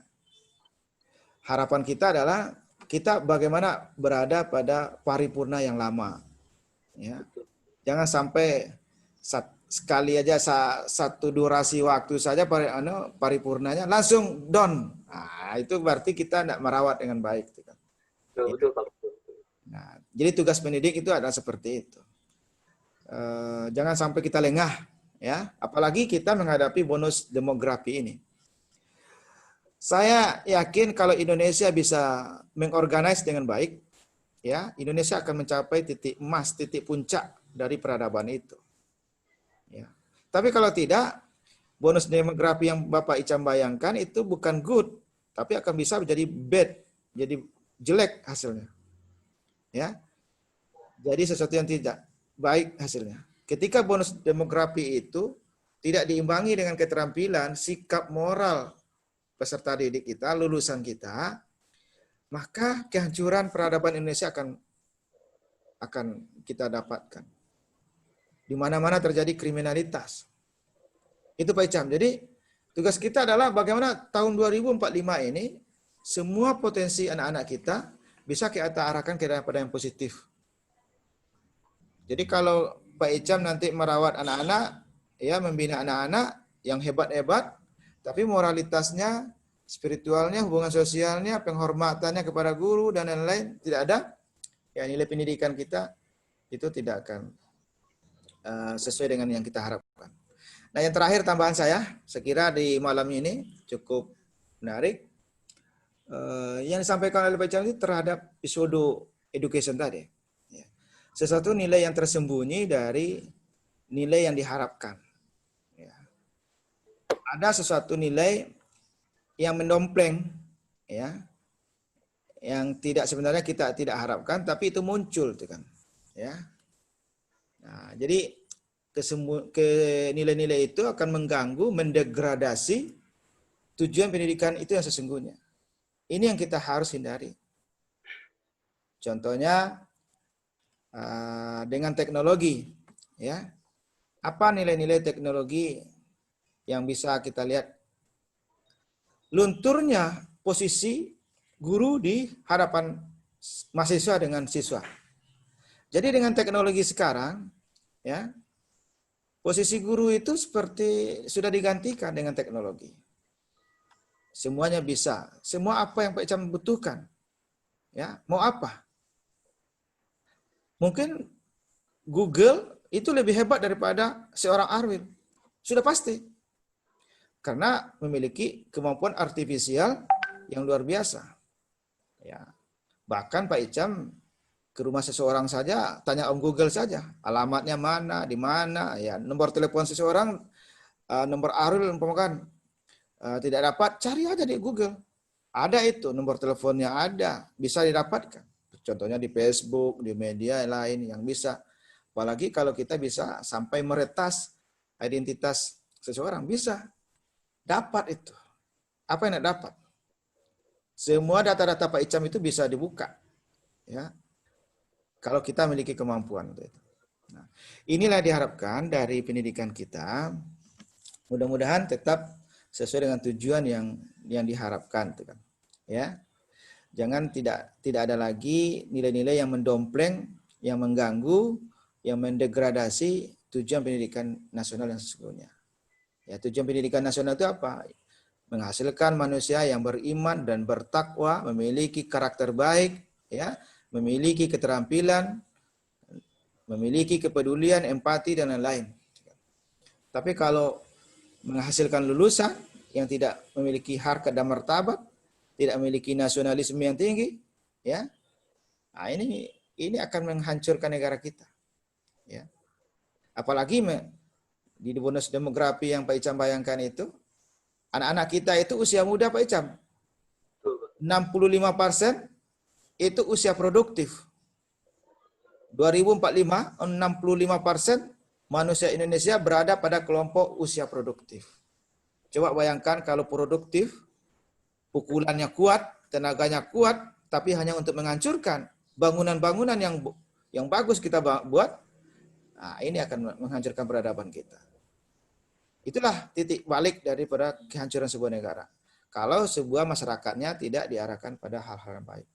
Harapan kita adalah kita bagaimana berada pada paripurna yang lama. Ya. Jangan sampai sekali aja satu durasi waktu saja paripurnanya langsung down. Nah, itu berarti kita tidak merawat dengan baik. Betul, betul, Pak. Betul. Nah, jadi tugas pendidik itu adalah seperti itu. Jangan sampai kita lengah, ya. Apalagi kita menghadapi bonus demografi ini. Saya yakin kalau Indonesia bisa mengorganize dengan baik, ya, Indonesia akan mencapai titik emas, titik puncak dari peradaban itu. Ya. Tapi kalau tidak, bonus demografi yang Bapak Icam bayangkan itu bukan good, tapi akan bisa menjadi bad, jadi jelek hasilnya. Ya. Jadi sesuatu yang tidak baik hasilnya. Ketika bonus demografi itu tidak diimbangi dengan keterampilan, sikap moral peserta didik kita, lulusan kita, maka kehancuran peradaban Indonesia akan kita dapatkan. Di mana-mana terjadi kriminalitas. Itu Pak Icam. Jadi tugas kita adalah bagaimana tahun 2045 ini semua potensi anak-anak kita bisa kita arahkan kepada yang positif. Jadi kalau Pak Icam nanti merawat anak-anak, ya membina anak-anak yang hebat-hebat, tapi moralitasnya, spiritualnya, hubungan sosialnya, penghormatannya kepada guru dan lain-lain tidak ada, ya nilai pendidikan kita itu tidak akan sesuai dengan yang kita harapkan. Nah, yang terakhir tambahan saya kira di malam ini cukup menarik. Yang disampaikan oleh Pak Icam itu terhadap episode education tadi. Ya. Sesuatu nilai yang tersembunyi dari nilai yang diharapkan. Ya. Ada sesuatu nilai yang mendompleng, ya, yang sebenarnya kita tidak harapkan, tapi itu muncul, kan, ya. Nah, jadi nilai-nilai itu akan mengganggu, mendegradasi tujuan pendidikan itu yang sesungguhnya. Ini yang kita harus hindari. Contohnya dengan teknologi, ya. Apa nilai-nilai teknologi yang bisa kita lihat? Lunturnya posisi guru di hadapan mahasiswa dengan siswa. Jadi dengan teknologi sekarang, ya, posisi guru itu seperti sudah digantikan dengan teknologi. Semuanya bisa, semua apa yang Pak Icam butuhkan, ya, mau apa? Mungkin Google itu lebih hebat daripada seorang Arwin, sudah pasti. Karena memiliki kemampuan artifisial yang luar biasa. Ya. Bahkan Pak Icam ke rumah seseorang saja, tanya Om Google saja, alamatnya mana, di mana, ya, nomor telepon seseorang, nomor Arul umpamakan tidak dapat, cari aja di Google. Ada itu, nomor teleponnya ada, bisa didapatkan. Contohnya di Facebook, di media lain yang bisa. Apalagi kalau kita bisa sampai meretas identitas seseorang, bisa. Dapat itu. Apa yang dapat? Semua data-data Pak Icam itu bisa dibuka. Ya. Kalau kita memiliki kemampuan untuk itu. Nah, inilah diharapkan dari pendidikan kita. Mudah-mudahan tetap sesuai dengan tujuan yang diharapkan, kan. Ya. Jangan tidak ada lagi nilai-nilai yang mendompleng, yang mengganggu, yang mendegradasi tujuan pendidikan nasional yang sesungguhnya. Ya, tujuan pendidikan nasional itu apa? Menghasilkan manusia yang beriman dan bertakwa, memiliki karakter baik, ya, memiliki keterampilan, memiliki kepedulian, empati dan lain-lain. Tapi kalau menghasilkan lulusan yang tidak memiliki harkat dan martabat, tidak memiliki nasionalisme yang tinggi, ya, nah ini akan menghancurkan negara kita. Ya. Apalagi di bonus demografi yang Pak Icam bayangkan itu, anak-anak kita itu usia muda Pak Icam. 65% itu usia produktif. 2045, 65% manusia Indonesia berada pada kelompok usia produktif. Coba bayangkan kalau produktif, pukulannya kuat, tenaganya kuat, tapi hanya untuk menghancurkan bangunan-bangunan yang bagus kita buat, nah, ini akan menghancurkan peradaban kita. Itulah titik balik daripada kehancuran sebuah negara. Kalau sebuah masyarakatnya tidak diarahkan pada hal-hal yang baik.